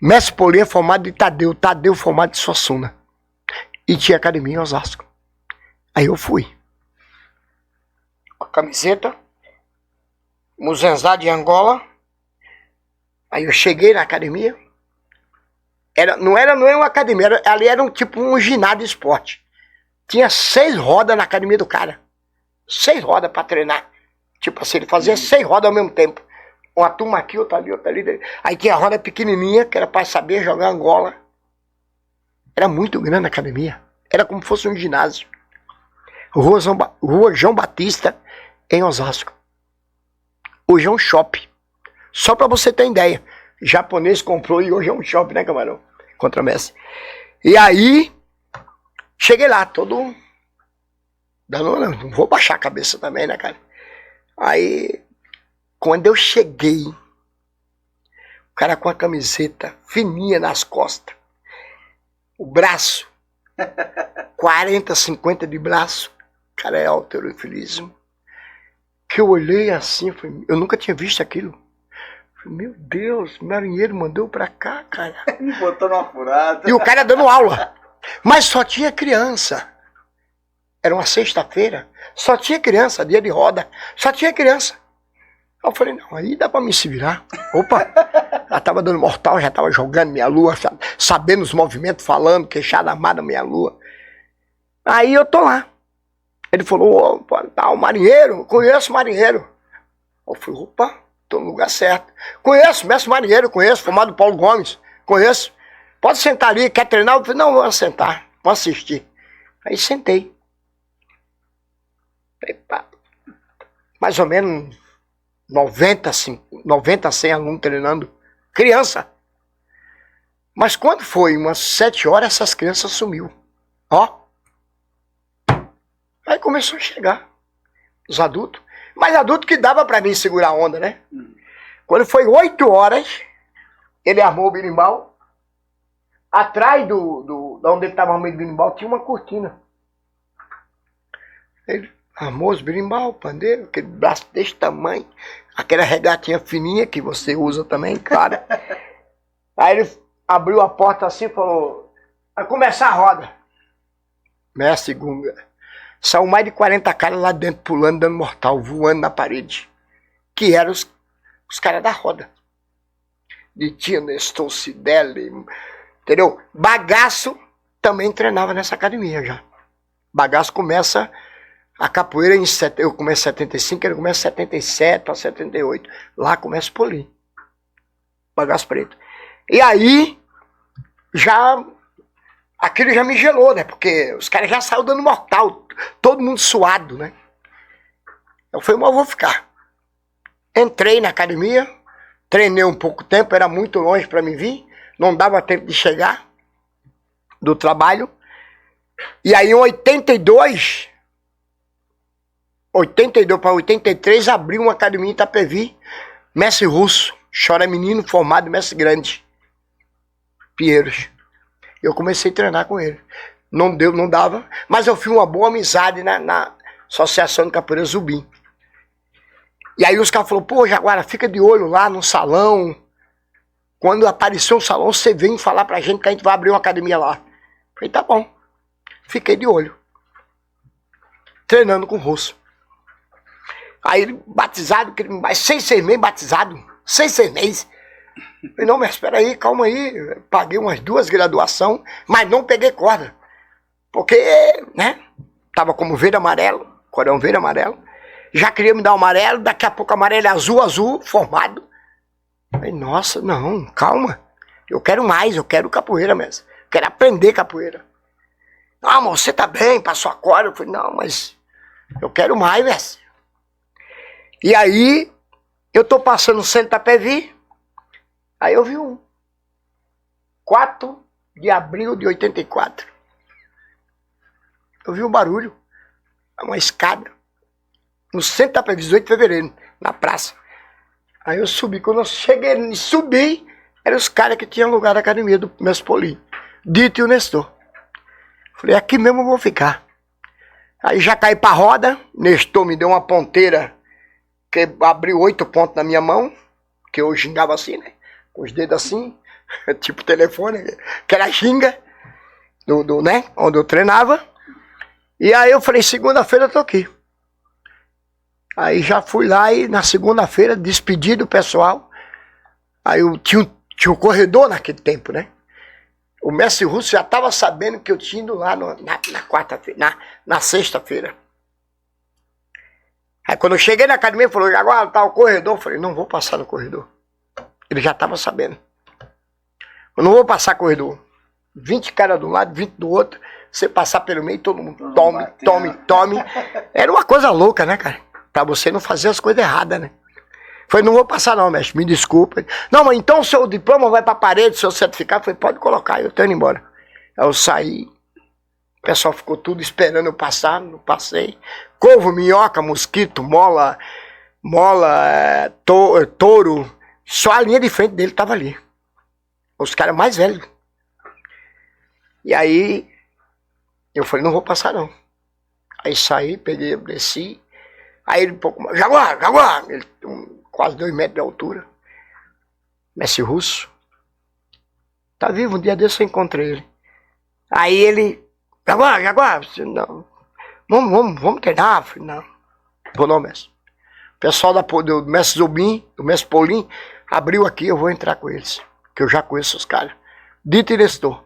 Speaker 2: Mestre Polim é formado de Tadeu, Tadeu formado de Suassuna. E tinha academia em Osasco. Aí eu fui. Com a camiseta, Muzenzá de Angola. Aí eu cheguei na academia. Não era uma academia, ali era um ginásio de esporte. Tinha 6 rodas na academia do cara. 6 rodas para treinar. Tipo assim, ele fazia 6 rodas ao mesmo tempo. Uma turma aqui, outra ali, outra ali. Aí tinha a roda pequenininha, que era para saber jogar Angola. Era muito grande a academia. Era como se fosse um ginásio. Rua João Batista, em Osasco. Hoje é um shopping. Só para você ter ideia. Japonês comprou e hoje é um shopping, né, camarão? Contra Messi. E aí, cheguei lá, todo... Não vou baixar a cabeça também, né, cara? Aí, quando eu cheguei, o cara com a camiseta fininha nas costas, o braço, 40, 50 de braço, cara, é halterofilismo. Que eu olhei assim, eu nunca tinha visto aquilo. Meu Deus, o marinheiro mandou pra cá, cara.
Speaker 1: Me botou numa furada.
Speaker 2: E o cara dando aula. Mas só tinha criança. Era uma sexta-feira. Só tinha criança, dia de roda. Só tinha criança. Eu falei, não, aí dá pra me se virar. Opa, já tava dando mortal, já tava jogando minha lua, sabendo os movimentos, falando, queixada amada minha lua. Aí eu tô lá. Ele falou, opa, tá, o marinheiro, conheço o marinheiro. Eu falei, opa, tô no lugar certo. Conheço, mestre marinheiro, conheço, formado Paulo Gomes, conheço. Pode sentar ali, quer treinar? Eu falei, não, vou sentar, vou assistir. Aí sentei. Mais ou menos 90, 100 alunos treinando. Criança. Mas quando foi umas 7 horas, essas crianças sumiu. Ó. Aí começou a chegar os adultos. Mas adulto que dava pra mim segurar a onda, né? Quando foi 8 horas, ele armou o berimbau. Atrás da onde ele estava armando o berimbau, tinha uma cortina. Ele armou os berimbau, pandeiro, aquele braço desse tamanho. Aquela regatinha fininha que você usa também, claro. Aí ele abriu a porta assim e falou, vai começar a roda. Mestre Gunga. Saiu mais de 40 caras lá dentro, pulando, dando mortal, voando na parede. Que eram os caras da roda. De Tia Nestor Cidelli, entendeu? Bagaço também treinava nessa academia já. Bagaço começa a capoeira eu começo em 75, ele começa em 77 a 78. Lá começa o Polim. Bagaço preto. E aí, aquilo já me gelou, né? Porque os caras já saíram dando mortal. Todo mundo suado, né? Eu falei, mas eu vou ficar. Entrei na academia, treinei um pouco tempo, era muito longe para mim vir, não dava tempo de chegar do trabalho. E aí em 82 para 83, abriu uma academia em Itapevi, mestre russo, chora menino, formado mestre grande, Pinheiros. Eu comecei a treinar com ele. Não dava, mas eu fiz uma boa amizade na Associação de Capoeira Zubim. E aí os caras falaram, pô, Jaguara, fica de olho lá no salão. Quando aparecer um salão, você vem falar pra gente que a gente vai abrir uma academia lá. Falei, tá bom. Fiquei de olho. Treinando com o Russo. Aí ele, batizado, mas 6 meses batizado. 6 meses. Falei, não, mas espera aí, calma aí. Paguei umas 2 graduações, mas não peguei corda. Porque, né, tava como verde amarelo, cordão verde amarelo. Já queria me dar o amarelo, daqui a pouco amarelo é azul, formado. Falei, nossa, não, calma. Eu quero mais, eu quero capoeira mesmo. Quero aprender capoeira. Ah, mas você tá bem, passou a corda. Eu falei, não, mas eu quero mais, velho. E aí, eu tô passando no centro da Pevi. Aí eu vi 4 de abril de 84. Eu vi um barulho, uma escada, no centro da Pevi, 18 de fevereiro, na praça. Aí eu subi, quando eu cheguei e subi, eram os caras que tinham lugar da academia do Mestre Paulinho, Dito e o Nestor. Falei, aqui mesmo eu vou ficar. Aí já caí pra roda, Nestor me deu uma ponteira, que abriu 8 pontos na minha mão, que eu gingava assim, né? Com os dedos assim, tipo telefone, que era a ginga, né? Onde eu treinava. E aí eu falei, segunda-feira eu tô aqui. Aí já fui lá e na segunda-feira despedi do pessoal. Aí eu tinha um corredor naquele tempo, né? O mestre Russo já estava sabendo que eu tinha ido lá na quarta-feira, na sexta-feira. Aí quando eu cheguei na academia, ele falou, agora tá o corredor. Eu falei, não vou passar no corredor. Ele já estava sabendo. Eu não vou passar corredor. 20 caras de um lado, 20 do outro. Você passar pelo meio, todo mundo tome. Era uma coisa louca, né, cara? Pra você não fazer as coisas erradas, né? Falei, não vou passar não, mestre, me desculpa. Não, mas então o seu diploma vai pra parede, seu certificado. Falei, pode colocar, eu tô indo embora. Aí eu saí, o pessoal ficou tudo esperando eu passar, não passei. Corvo, minhoca, mosquito, mola, touro. Só a linha de frente dele tava ali. Os caras mais velhos. E aí, eu falei, não vou passar não. Aí saí, peguei, desci. Aí ele um pouco mais, Jaguar! Ele quase 2 metros de altura. Mestre Russo. Tá vivo, um dia desse eu encontrei ele. Aí ele, Jaguar! Não. Vamos treinar? Eu falei, não. Vou não, mestre. O pessoal do mestre Zubim, do mestre Paulinho, abriu aqui, eu vou entrar com eles. Que eu já conheço os caras. Dito e Nestor.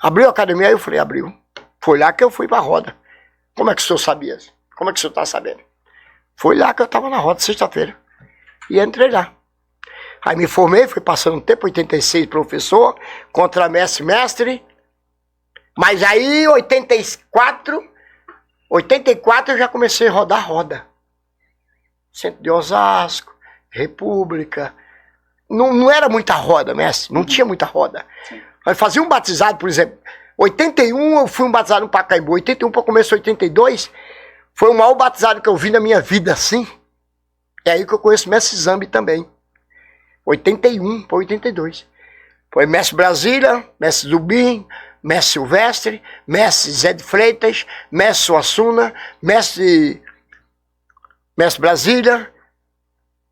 Speaker 2: Abriu a academia, aí eu falei, abriu. Foi lá que eu fui pra roda. Como é que o senhor sabia? Como é que o senhor tá sabendo? Foi lá que eu tava na roda, sexta-feira. E entrei lá. Aí me formei, fui passando um tempo, 86 professor, contramestre. Mas aí, 84 eu já comecei a rodar roda. Centro de Osasco, República. Não era muita roda, mestre, não tinha muita roda. Mas fazia um batizado, por exemplo. 81 eu fui um batizado no Pacaembu. 81 para começo 82 foi o maior batizado que eu vi na minha vida, assim. É aí que eu conheço o mestre Zambi também. 81 para 82. Foi mestre Brasília, mestre Zubim, mestre Silvestre, mestre Zé de Freitas, mestre Suassuna, mestre Brasília.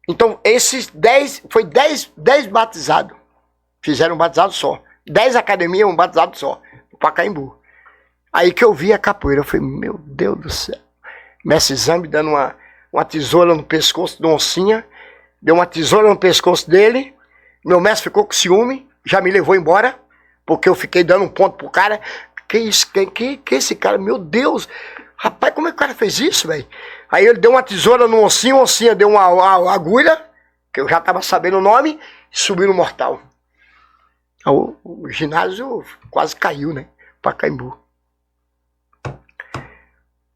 Speaker 2: Então, esses 10, foi 10 batizados. Fizeram um batizado só. 10 academias, um batizado só. No Pacaembu. Aí que eu vi a capoeira, eu falei, meu Deus do céu. Mestre Zambi dando uma tesoura no pescoço de oncinha. Deu uma tesoura no pescoço dele. Meu mestre ficou com ciúme. Já me levou embora. Porque eu fiquei dando um ponto pro cara. Que isso? Que esse cara? Meu Deus. Rapaz, como é que o cara fez isso, velho? Aí ele deu uma tesoura no oncinho. A oncinha deu uma agulha. Que eu já tava sabendo o nome. E subiu no mortal. O ginásio quase caiu, né? Pacaembu.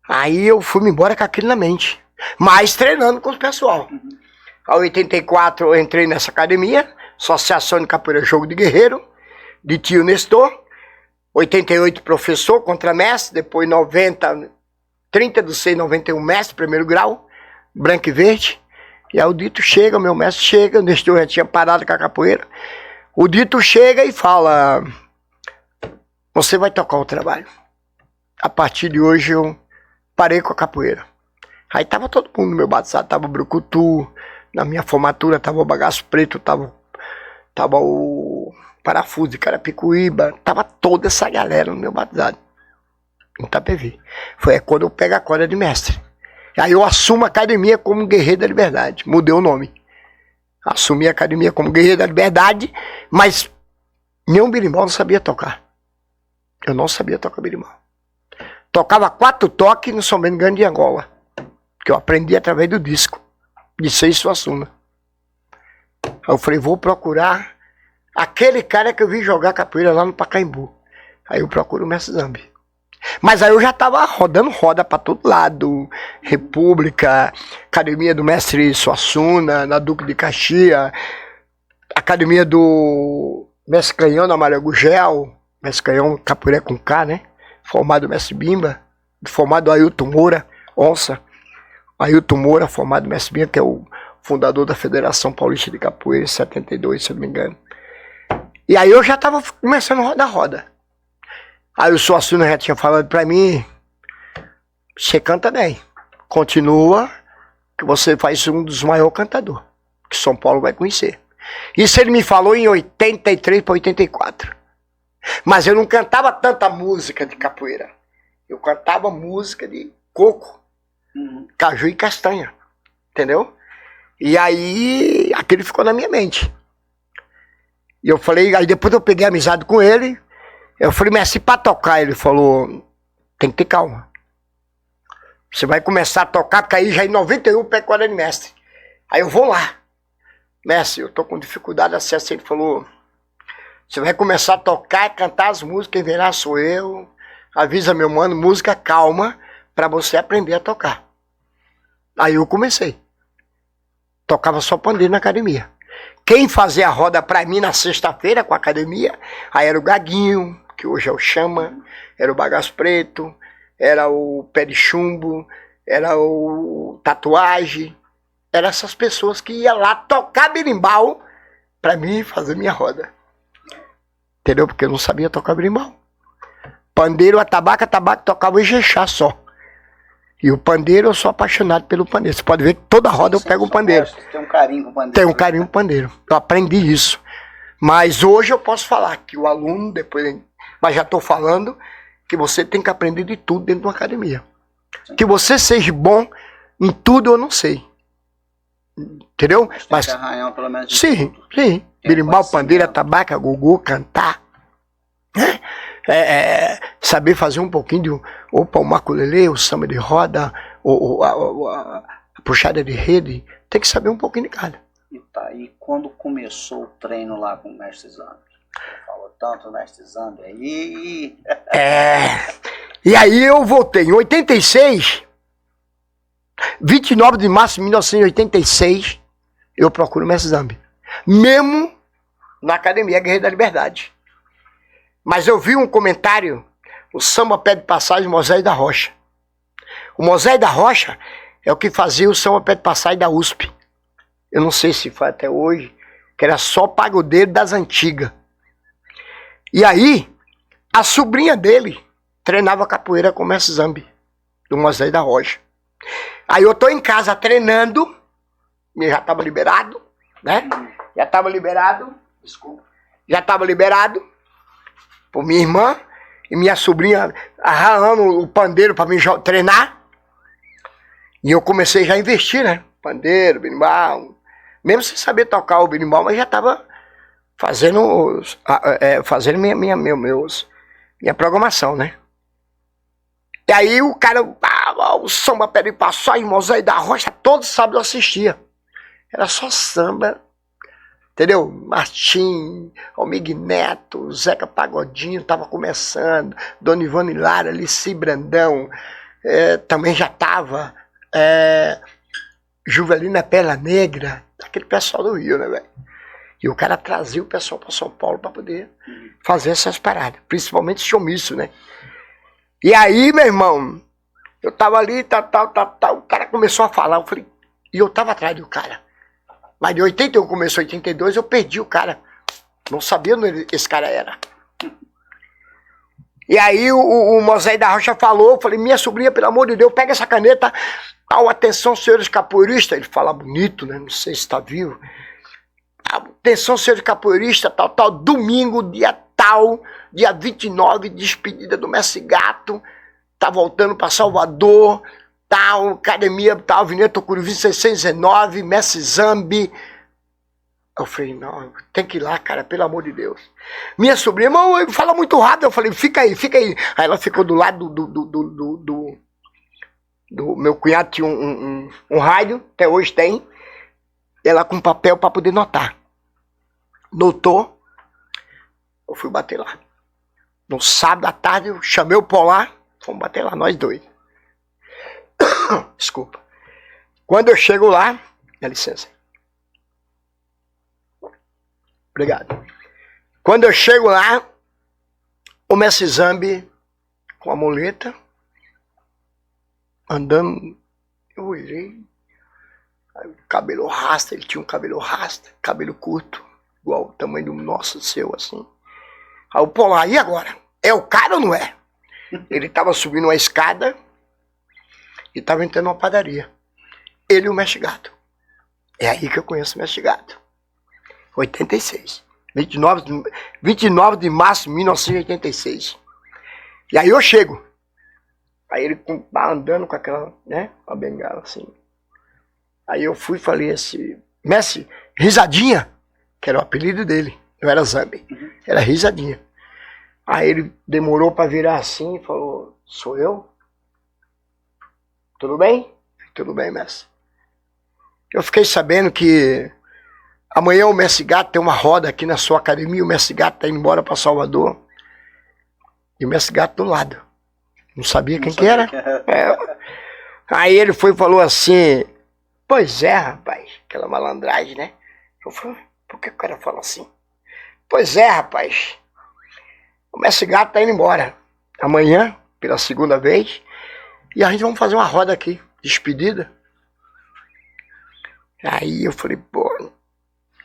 Speaker 2: Aí eu fui embora com aquilo na mente. Mas treinando com o pessoal. Em 84 eu entrei nessa academia. Associação de Capoeira Jogo de Guerreiro. De tio Nestor. 88 professor, contramestre. Depois 90, 30 do 6, 91 mestre, primeiro grau. Branco e verde. E aí o Dito chega, meu mestre chega. O Nestor já tinha parado com a capoeira. O Dito chega e fala, você vai tocar o trabalho. A partir de hoje eu parei com a capoeira. Aí tava todo mundo no meu batizado, tava o Brucutu, na minha formatura tava o Bagaço Preto, tava o Parafuso de Carapicuíba, tava toda essa galera no meu batizado, em Itapevi. Foi quando eu pego a corda de mestre. Aí eu assumo a academia como Guerreiro da Liberdade, mudei o nome. Assumi a academia como Guerreiro da Liberdade, mas nenhum berimbau não sabia tocar. Eu não sabia tocar berimbau. Tocava 4 toques no São Bento de Angola, que eu aprendi através do disco, de Seis Suassuna. Aí eu falei, vou procurar aquele cara que eu vi jogar capoeira lá no Pacaembu. Aí eu procuro o Mestre Zambi. Mas aí eu já tava rodando roda pra todo lado. República, academia do Mestre Suassuna, na Duque de Caxias, academia do Mestre Canhão, na Maria Gugel, Mestre Canhão, capoeira com K, né? Formado Mestre Bimba, formado Ailton Moura, onça. Ailton Moura, formado Mestre Bimba, que é o fundador da Federação Paulista de Capoeira, em 72, se eu não me engano. E aí eu já tava começando a rodar roda. Aí o Suassuna já tinha falado pra mim, você canta bem, continua, que você faz um dos maiores cantadores, que São Paulo vai conhecer. Isso ele me falou em 83 para 84. Mas eu não cantava tanta música de capoeira. Eu cantava música de coco, caju e castanha, entendeu? E aí aquele ficou na minha mente. E eu falei, aí depois eu peguei amizade com ele. Eu falei, mestre, pra tocar, ele falou, tem que ter calma. Você vai começar a tocar, porque aí já em 91 eu pego 40 de mestre. Aí eu vou lá. Mestre, eu tô com dificuldade assim, ele falou, você vai começar a tocar, cantar as músicas, quem verá sou eu. Avisa meu mano, música calma, pra você aprender a tocar. Aí eu comecei. Tocava só pandeiro na academia. Quem fazia a roda pra mim na sexta-feira com a academia, aí era o Gaguinho, que hoje é o Chama, era o Bagaço Preto, era o Pé de Chumbo, era o Tatuagem, eram essas pessoas que iam lá tocar berimbau pra mim fazer minha roda. Entendeu? Porque eu não sabia tocar berimbau. Pandeiro, atabaque tocava o Ijexá só. E o pandeiro, eu sou apaixonado pelo pandeiro. Você pode ver que toda roda eu pego um pandeiro.
Speaker 1: Tem um carinho com o pandeiro.
Speaker 2: Tem um carinho com o pandeiro. Eu aprendi isso. Mas hoje eu posso falar que o aluno, depois, mas já estou falando, que você tem que aprender de tudo dentro de uma academia. Sim. Que você seja bom em tudo, eu não sei. Entendeu? Mas
Speaker 1: tem que arranhar, pelo menos,
Speaker 2: sim, tudo. Sim. Berimbau, pandeiro, atabaque, gogô, cantar. Né? Saber fazer um pouquinho de o maculelê, o samba de roda, a puxada de rede, tem que saber um pouquinho de cada.
Speaker 1: E tá, e quando começou o treino lá com o Mestre Zambi? Falou tanto o Mestre Zambi aí.
Speaker 2: E aí eu voltei em 86, 29 de março de 1986, eu procuro o Mestre Zambi. Mesmo na Academia Guerreiro da Liberdade. Mas eu vi um comentário, o samba pé de passagem Moisés da Rocha. O Moisés da Rocha é o que fazia o samba pé de passagem da USP. Eu não sei se foi até hoje, que era só pagodeiro das antigas. E aí, a sobrinha dele treinava capoeira com o Mestre Zambi, do Moisés da Rocha. Aí eu tô em casa treinando, já estava liberado, né? Já estava liberado, desculpa, já estava liberado por minha irmã e minha sobrinha arranhando o pandeiro para mim treinar. E eu comecei já a investir, né? Pandeiro, berimbau. Mesmo sem saber tocar o berimbau, mas já estava fazendo, minha programação, né? E aí o cara, o samba pé de passagem, Moisés da Rocha, todo sábado eu assistia. Era só samba. Entendeu? Martim, Almig Neto, Zeca Pagodinho estava começando, Dona Ivone Lara, Alici Brandão, também já estava, Juvelina Perla Negra, aquele pessoal do Rio, né, velho? E o cara trazia o pessoal para São Paulo para poder fazer essas paradas, principalmente showmício, né? E aí, meu irmão, eu tava ali, o cara começou a falar, eu falei, e eu tava atrás do cara. Mas de 81 começou 82, eu perdi o cara. Não sabia onde esse cara era. E aí o Moisés da Rocha falou, eu falei, minha sobrinha, pelo amor de Deus, pega essa caneta, tal, atenção, senhores capoeiristas. Ele fala bonito, né? Não sei se está vivo. Atenção, senhores capoeiristas, tal, domingo, dia tal, dia 29, despedida do Mestre Gato, tá voltando para Salvador, tal, academia, tal, Avenida Tucuruvi 619, Mestre Zambi. Eu falei, não, tem que ir lá, cara, pelo amor de Deus. Minha sobrinha, irmão, fala muito rápido. Eu falei, fica aí. Aí ela ficou do lado do meu cunhado, tinha um rádio, até hoje tem. Ela com papel para poder notar. Notou, eu fui bater lá. No sábado à tarde, eu chamei o Polar, fomos bater lá, nós dois. Desculpa. Quando eu chego lá, dá licença. Obrigado. Quando eu chego lá, o Mestre Zambi com a muleta, andando, eu olhei, cabelo rasta, ele tinha um cabelo rasta, cabelo curto, igual o tamanho do nosso, seu, assim. Aí o Polar, e agora? É o cara ou não é? Ele estava subindo uma escada e estava entrando numa padaria. Ele e o Mestre Gato. É aí que eu conheço o Mestre Gato. 86. 29 de março de 1986. E aí eu chego. Aí ele andando com aquela, né, a bengala assim. Aí eu fui e falei assim, Mestre, Risadinha, que era o apelido dele, não era Zambi, era Risadinha. Aí ele demorou para virar assim e falou, sou eu? Tudo bem? Tudo bem, mestre. Eu fiquei sabendo que amanhã o Mestre Gato tem uma roda aqui na sua academia, o Mestre Gato tá indo embora para Salvador. E o Mestre Gato do lado. Não sabia quem que era. É. Aí ele foi e falou assim, pois é, rapaz, aquela malandragem, né? Eu falei, por que o cara fala assim? Pois é, rapaz, o Mestre Gato tá indo embora. Amanhã, pela segunda vez, e a gente vamos fazer uma roda aqui, despedida. Aí eu falei, pô,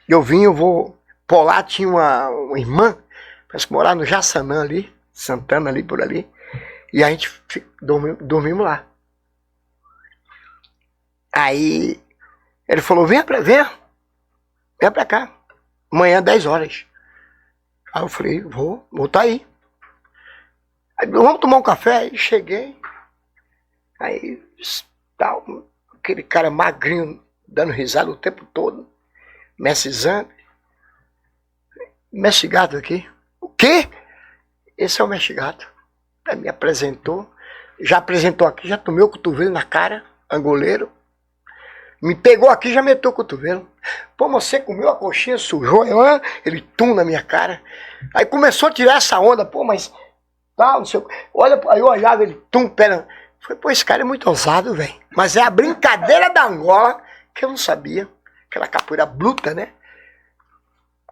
Speaker 2: eu vou... Polar tinha uma irmã, parece que morava no Jaçanã ali, Santana ali, por ali. E a gente dormimos lá. Aí ele falou, vem pra cá. Amanhã, 10 horas. Aí eu falei, vou tá aí. Aí, vamos tomar um café? Aí cheguei. Aí, tal, aquele cara magrinho, dando risada o tempo todo. Mestre Zambi. Mestre Gato aqui. O quê? Esse é o Mestre Gato. Aí me apresentou. Já apresentou aqui, já tomei o cotovelo na cara, angoleiro. Me pegou aqui, já meteu o cotovelo. Pô, você comeu a coxinha, sujou, ele tum na minha cara. Aí começou a tirar essa onda, pô, mas tal, não sei o que. Olha, aí eu olhava ele, tum, pera. Falei, pô, esse cara é muito ousado, velho. Mas é a brincadeira da Angola que eu não sabia. Aquela capoeira bruta, né?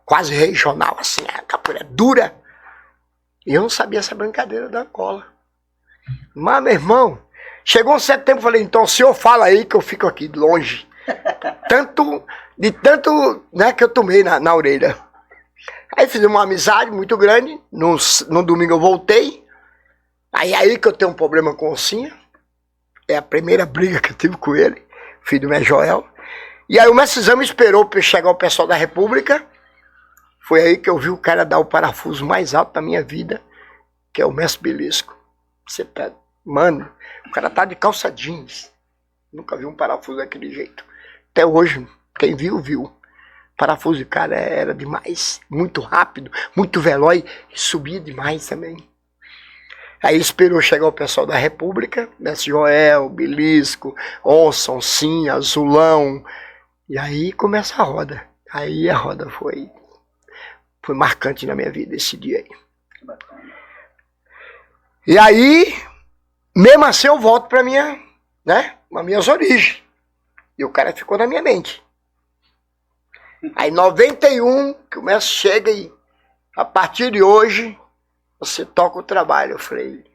Speaker 2: Quase regional, assim, a capoeira dura. E eu não sabia essa brincadeira da Angola. Mas, meu irmão, chegou um certo tempo, eu falei, então o senhor fala aí que eu fico aqui longe. De tanto, né, que eu tomei na orelha. Aí fizemos uma amizade muito grande. No domingo eu voltei. Aí que eu tenho um problema com o Ossinha. É a primeira briga que eu tive com ele, filho do Mestre Joel. E aí o Mestre Zambi esperou para chegar o pessoal da República. Foi aí que eu vi o cara dar o parafuso mais alto da minha vida, que é o Mestre Belisco. Você tá... Mano, o cara tá de calça jeans. Nunca vi um parafuso daquele jeito. Até hoje, quem viu, viu. O parafuso de cara era demais. Muito rápido, muito veloz e subia demais também. Aí esperou chegar o pessoal da República, Mestre Joel, Belisco, Onça, Oncinha, Azulão. E aí começa a roda. Aí a roda foi marcante na minha vida esse dia aí. E aí, mesmo assim eu volto para minha, né, as minhas origens. E o cara ficou na minha mente. Aí 91, que o mestre chega e a partir de hoje você toca o trabalho. Eu falei,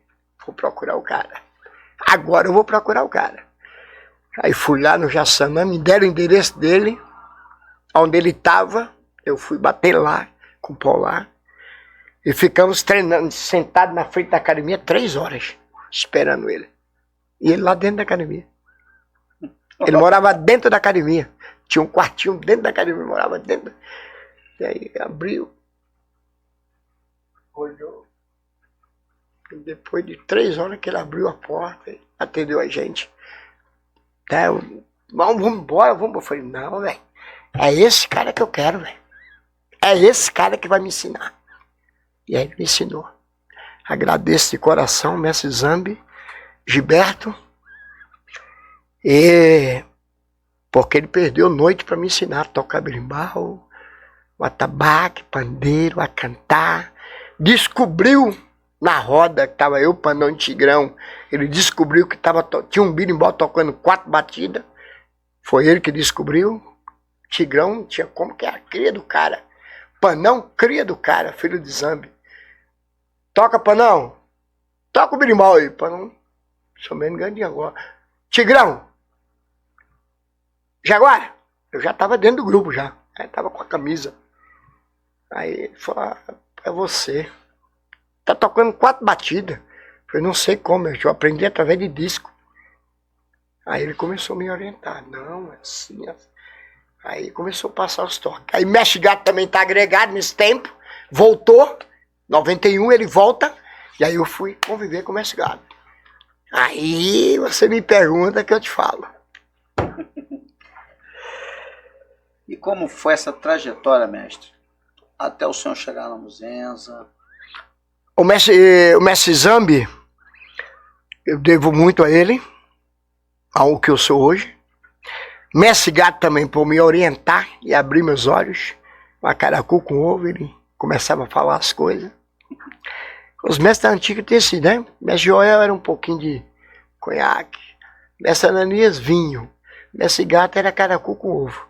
Speaker 2: vou procurar o cara. Agora eu vou procurar o cara. Aí fui lá no Jaçanã, me deram o endereço dele, onde ele estava. Eu fui bater lá com o Polar. E ficamos treinando, sentados na frente da academia 3 horas, esperando ele. E ele lá dentro da academia. Ele morava dentro da academia. Tinha um quartinho dentro da academia, morava dentro. E aí abriu. Olhou. E depois de 3 horas que ele abriu a porta, e atendeu a gente. Vamos embora, vamos. Eu falei, não, velho. É esse cara que eu quero, velho. É esse cara que vai me ensinar. E aí ele me ensinou. Agradeço de coração, mestre Zambi, Gilberto. E porque ele perdeu noite para me ensinar a tocar berimbau, o atabaque, pandeiro, a cantar. Descobriu na roda que estava eu, Panão e Tigrão. Ele descobriu que tinha um berimbau tocando 4 batidas. Foi ele que descobriu. Tigrão não tinha como, que era cria do cara. Panão, cria do cara, filho de Zambi. Toca, Panão. Toca o berimbau aí. Panão, sou menos grande agora. Tigrão. Jaguar. Eu já estava dentro do grupo já. Aí tava com a camisa. Aí ele falou, é você. Tá tocando 4 batidas. Eu falei, não sei como, eu aprendi através de disco. Aí ele começou a me orientar. Não, é assim, assim. Aí começou a passar os toques. Aí Mestre Gato também tá agregado nesse tempo. Voltou. 91 ele volta. E aí eu fui conviver com o Mestre Gato. Aí você me pergunta que eu te falo.
Speaker 1: E como foi essa trajetória, mestre? Até o senhor chegar na Muzenza.
Speaker 2: O mestre Zambi, eu devo muito a ele, ao que eu sou hoje. Mestre Gato também, por me orientar e abrir meus olhos. Uma caracu com ovo, ele começava a falar as coisas. Os mestres antigos tinham assim, né? Mestre Joel era um pouquinho de conhaque. Mestre Ananias, vinho. Mestre Gato era caracu com ovo.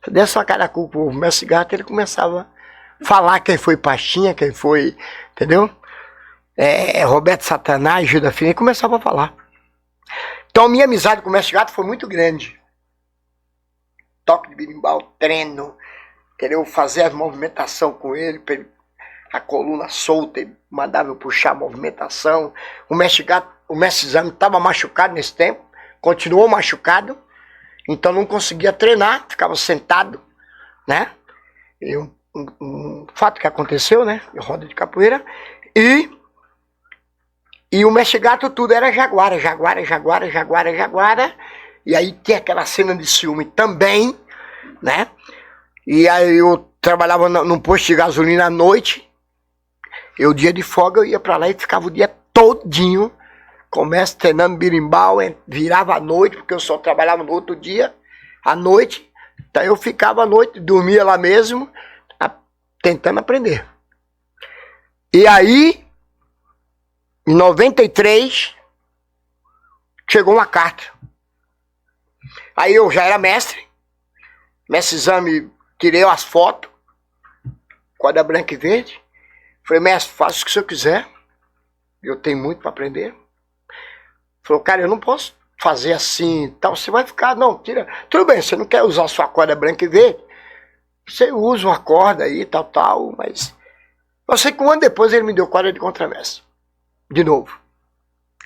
Speaker 2: Se desse uma caracu com ovo, Mestre Gato, ele começava a falar quem foi Pastinha, quem foi, entendeu? Roberto Satanás, Gilda Fina, ele começava a falar. Então minha amizade com o Mestre Gato foi muito grande. Toque de berimbau, treino, entendeu? Fazer a movimentação com ele, a coluna solta, ele mandava eu puxar a movimentação. O Mestre Gato, o Mestre Zambi estava machucado nesse tempo, continuou machucado, então não conseguia treinar, ficava sentado, né? E um fato que aconteceu, né? Em roda de capoeira. E o Mestre Gato tudo era jaguara. E aí tem aquela cena de ciúme também, né? E aí eu trabalhava num posto de gasolina à noite. Eu, dia de folga, eu ia pra lá e ficava o dia todinho. Começo treinando berimbau, virava à noite, porque eu só trabalhava no outro dia, à noite. Então eu ficava à noite, dormia lá mesmo, tentando aprender. E aí, em 93, chegou uma carta. Aí eu já era mestre Zambi, tirei as fotos, corda branca e verde. Falei, mestre, faça o que o senhor quiser, eu tenho muito para aprender. Falou, cara, eu não posso fazer assim, tal, você vai ficar, não, tira. Tudo bem, você não quer usar sua corda branca e verde, você usa uma corda aí, tal, mas... Eu sei que um ano depois ele me deu corda de contramestre. De novo.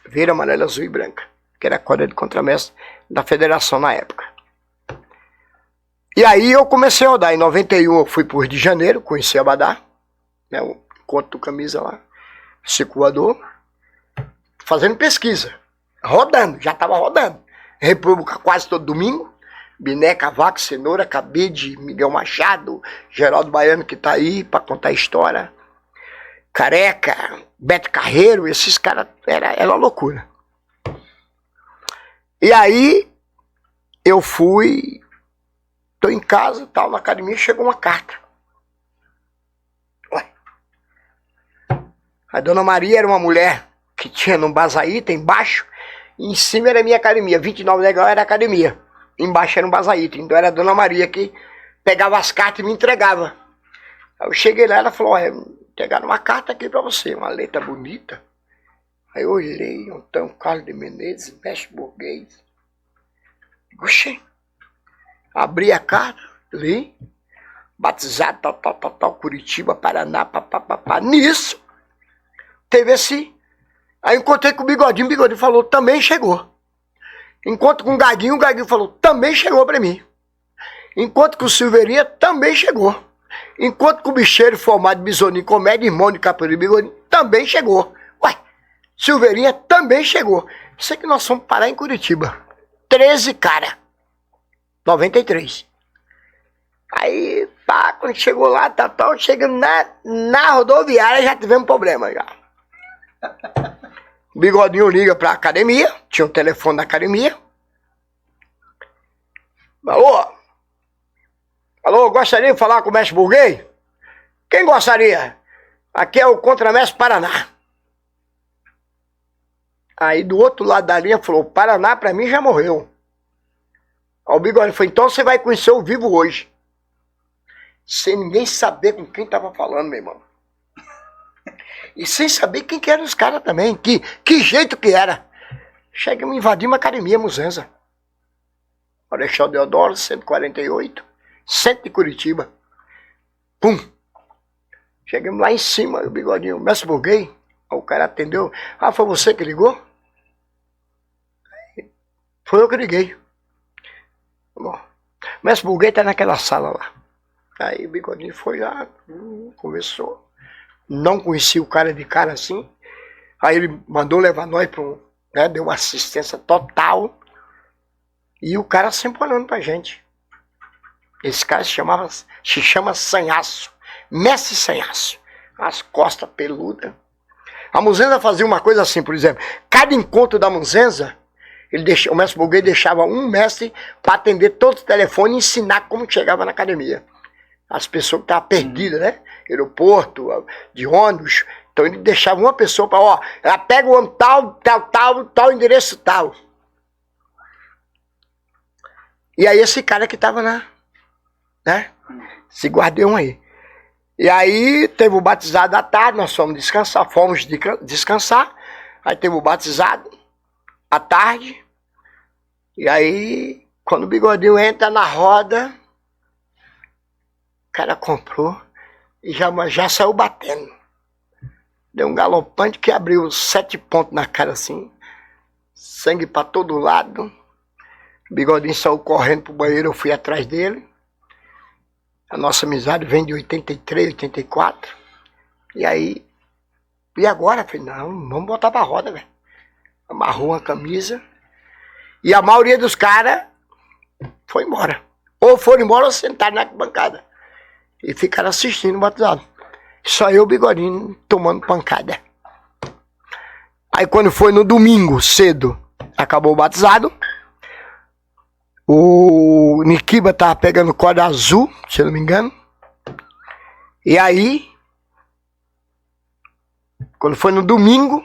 Speaker 2: Verde, amarela, azul e branca. Que era a corda de contramestre da federação na época. E aí eu comecei a rodar. Em 91 eu fui para o Rio de Janeiro, conheci Abadá, né, o encontro do camisa lá, circulador, fazendo pesquisa. Rodando, já estava rodando. República quase todo domingo. Biné, Cavaco, Cenoura, Cabide, Miguel Machado, Geraldo Baiano que está aí para contar a história. Careca, Beto Carreiro, esses caras, era uma loucura. E aí, eu fui, tô em casa, tal, na academia, chegou uma carta. Ué. A Dona Maria era uma mulher que tinha no Basaíta, embaixo, e em cima era a minha academia, 29 legal era a academia, embaixo era um Basaíta, então era a Dona Maria que pegava as cartas e me entregava. Aí eu cheguei lá, ela falou, olha, pegaram uma carta aqui pra você, uma letra bonita. Aí eu olhei, então, Carlos de Menezes, mestre burguês. Oxê. Abri a carta, li. batizado, tal, Curitiba, Paraná, papapá. Nisso, teve esse... Aí encontrei com o Bigodinho falou, também chegou. Encontro com o Gaguinho falou, também chegou pra mim. Encontro com o Silveirinha, também chegou. Encontro com o Bicheiro formado de Bisoninho Comédia, irmão de Capoeira e Bigodinho, também chegou. Ué, Silveirinha também chegou. Sei que nós fomos parar em Curitiba. 13 cara. 93. Aí, pá, quando chegou lá, chegando na rodoviária, já tivemos problema já. O Bigodinho liga pra academia, tinha o telefone da academia. Alô, gostaria de falar com o mestre Burguês? Quem gostaria? Aqui é o Contramestre Paraná. Aí do outro lado da linha falou, Paraná pra mim já morreu. Aí o Bigodinho falou, então você vai conhecer o vivo hoje. Sem ninguém saber com quem tava falando, meu irmão. E sem saber quem que eram os caras também, que jeito que era. Chegamos, invadimos a academia Muzenza. Marechal Deodoro, 148, centro de Curitiba. Pum! Chegamos lá em cima, o Bigodinho, mestre Burguês. O cara atendeu. Ah, foi você que ligou? Foi eu que liguei. Bom, o mestre Burguês tá naquela sala lá. Aí o Bigodinho foi lá, conversou. Não conhecia o cara de cara assim. Aí ele mandou levar nós para um... Né, deu uma assistência total. E o cara sempre olhando pra gente. Esse cara se chama Sanhaço. Mestre Sanhaço. As costas peludas. A Muzenza fazia uma coisa assim, por exemplo. Cada encontro da Muzenza, o mestre Burguês deixava um mestre para atender todos os telefones e ensinar como chegava na academia. As pessoas que estavam perdidas, né? Aeroporto, de ônibus. Então ele deixava uma pessoa para, ó, ela pega o ônibus tal, endereço tal. E aí esse cara que estava né? Esse guardião aí. E aí teve o batizado à tarde, nós fomos descansar. Aí teve o batizado à tarde. E aí, quando o Bigodinho entra na roda, o cara comprou e já saiu batendo. Deu um galopante que abriu 7 pontos na cara assim. Sangue pra todo lado. O Bigodinho saiu correndo pro banheiro, eu fui atrás dele. A nossa amizade vem de 83, 84. E aí, e agora? Eu falei, não, vamos botar pra roda, velho. Amarrou uma camisa. E a maioria dos caras foi embora. Ou foram embora ou sentaram na bancada. E ficaram assistindo o batizado. Só eu e o Bigodinho tomando pancada. Aí quando foi no domingo, cedo, acabou o batizado. O Nikiba tava pegando corda azul, se eu não me engano. E aí, quando foi no domingo,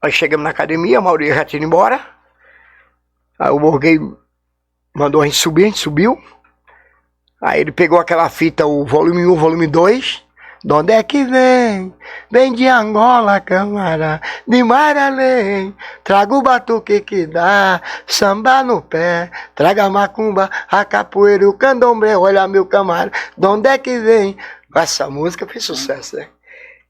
Speaker 2: nós chegamos na academia, a maioria já tinha ido embora. Aí o Burguês mandou a gente subiu. Aí ele pegou aquela fita, o volume 1, volume 2. De onde é que vem? Vem de Angola, câmara, de mar além. Traga o batuque que dá, samba no pé. Traga a macumba, a capoeira e o candomblé. Olha meu camarada, de onde é que vem? Essa música fez sucesso, né?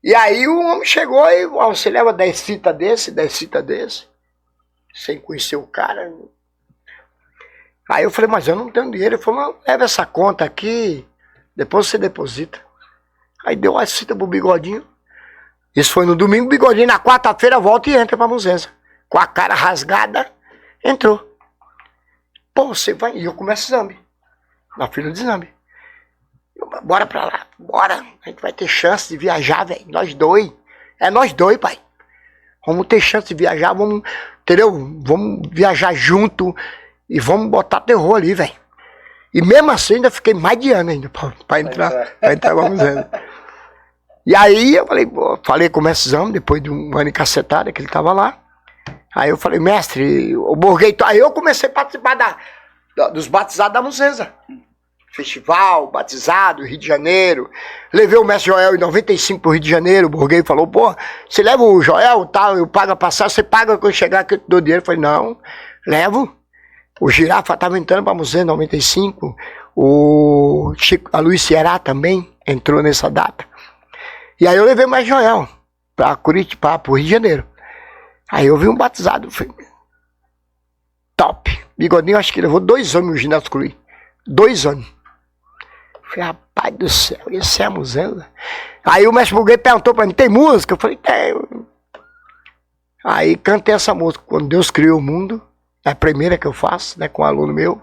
Speaker 2: E aí o homem chegou e você leva 10 fitas desse, 10 fitas desse. Sem conhecer o cara. Aí eu falei, mas eu não tenho dinheiro. Ele falou, não, leva essa conta aqui, depois você deposita. Aí deu a cita pro Bigodinho. Isso foi no domingo, o Bigodinho na quarta-feira volta e entra pra Muzenza. Com a cara rasgada, entrou. Pô, você vai... E eu começo o exame. Na fila de exame. Bora pra lá, bora. A gente vai ter chance de viajar, velho. Nós dois. É nós dois, pai. Vamos ter chance de viajar, vamos... Entendeu? Vamos viajar junto e vamos botar terror ali, velho. E mesmo assim ainda fiquei mais de ano ainda pra entrar pra Muzenza. E aí eu falei com o mestre Zamo, depois de um ano e cacetada que ele tava lá. Aí eu falei, mestre, o Burguês... Aí eu comecei a participar dos batizados da Muzenza. Festival, batizado, Rio de Janeiro. Levei o mestre Joel em 95 pro Rio de Janeiro. O Burguês falou, pô, você leva o Joel, tal, eu pago a passagem, você paga quando chegar aqui, eu te dou dinheiro. Eu falei, não, levo. O Girafa estava entrando para Muzenza em 95, O Chico, a Luiz Ceará também entrou nessa data. E aí eu levei mais Joel para Curitiba, para o Rio de Janeiro. Aí eu vi um batizado, falei, top. Bigodinho, acho que levou 2 anos no ginásio Clube. 2 anos. Falei, rapaz do céu, esse é a Muzenza. Aí o mestre burguês perguntou para mim, tem música? Eu falei, tem. Aí cantei essa música, Quando Deus Criou o Mundo. É a primeira que eu faço, né, com um aluno meu.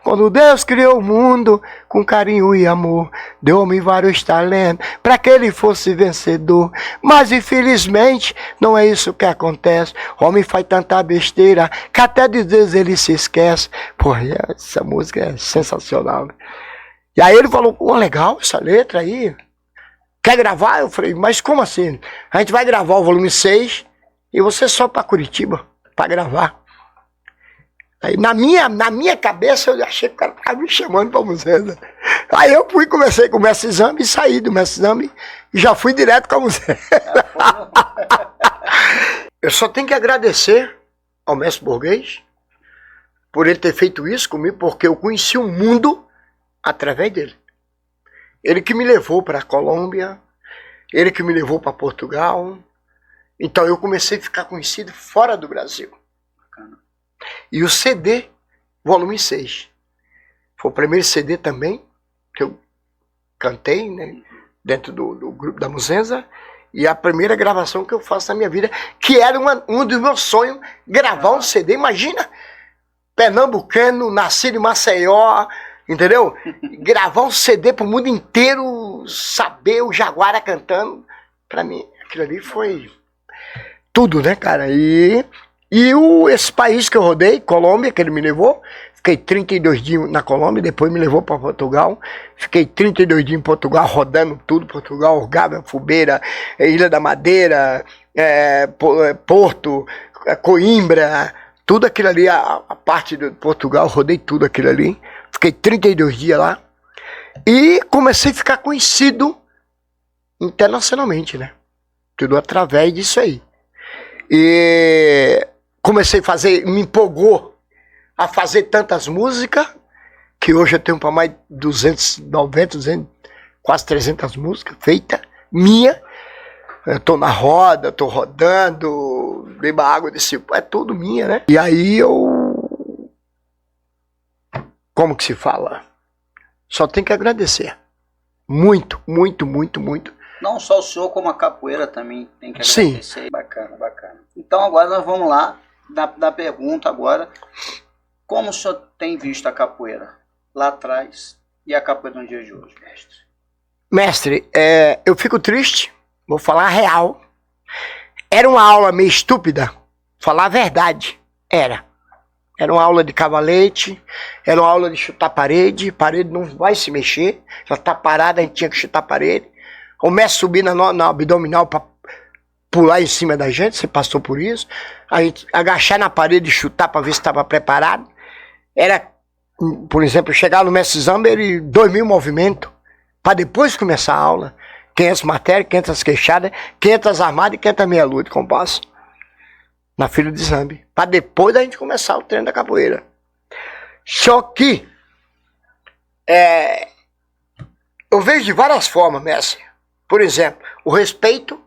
Speaker 2: Quando Deus criou o mundo com carinho e amor, deu ao homem vários talentos para que ele fosse vencedor. Mas infelizmente não é isso que acontece. O homem faz tanta besteira que até de Deus ele se esquece. Porra, essa música é sensacional, né? E aí ele falou, pô, legal essa letra aí. Quer gravar? Eu falei, mas como assim? A gente vai gravar o volume 6 e você só para Curitiba para gravar. Aí na minha cabeça eu achei que o cara estava me chamando para Muzenza. Aí eu fui, conversei com o mestre Zambi, saí do mestre Zambi e já fui direto com a Muzenza. Eu só tenho que agradecer ao mestre burguês por ele ter feito isso comigo, porque eu conheci o mundo através dele. Ele que me levou para a Colômbia, ele que me levou para Portugal. Então eu comecei a ficar conhecido fora do Brasil. E o CD, volume 6, foi o primeiro CD também que eu cantei, né, dentro do grupo da Muzenza, e a primeira gravação que eu faço na minha vida, que era um dos meus sonhos, gravar um CD. Imagina, pernambucano, nascido em Maceió, entendeu? Gravar um CD pro mundo inteiro, saber o Jaguara cantando, pra mim, aquilo ali foi tudo, né, cara? Esse país que eu rodei, Colômbia, que ele me levou, fiquei 32 dias na Colômbia, depois me levou para Portugal, fiquei 32 dias em Portugal, rodando tudo, Portugal, Orgava, Fubeira, Ilha da Madeira, Porto, Coimbra, tudo aquilo ali, a parte de Portugal, rodei tudo aquilo ali, fiquei 32 dias lá, e comecei a ficar conhecido internacionalmente, né? Tudo através disso aí. E comecei a fazer, me empolgou a fazer tantas músicas, que hoje eu tenho para mais de 290, quase 300 músicas feitas, minha. Eu tô na roda, tô rodando, beba água desse... É tudo minha, né? E aí eu... Como que se fala? Só tenho que agradecer. Muito, muito, muito, muito.
Speaker 1: Não só o senhor, como a capoeira também tem que agradecer.
Speaker 2: Sim.
Speaker 1: Bacana, bacana. Então agora nós vamos lá, da pergunta agora. Como o senhor tem visto a capoeira lá atrás e a capoeira no dia de hoje, mestre?
Speaker 2: Mestre, eu fico triste, vou falar a real. Era uma aula meio estúpida, falar a verdade. Era uma aula de cavalete, era uma aula de chutar parede não vai se mexer, já tá parada, a gente tinha que chutar parede. O mestre subir na abdominal para pular em cima da gente, você passou por isso. A gente agachar na parede e chutar para ver se estava preparado. Era, por exemplo, chegar no mestre Zambi, ele 2.000 movimentos, para depois começar a aula. 500 matérias, 500 queixadas, 500 armadas e 500 meia-lua de compasso. Na filha de Zambi. Para depois da gente começar o treino da capoeira. Só que eu vejo de várias formas, mestre. Por exemplo, o respeito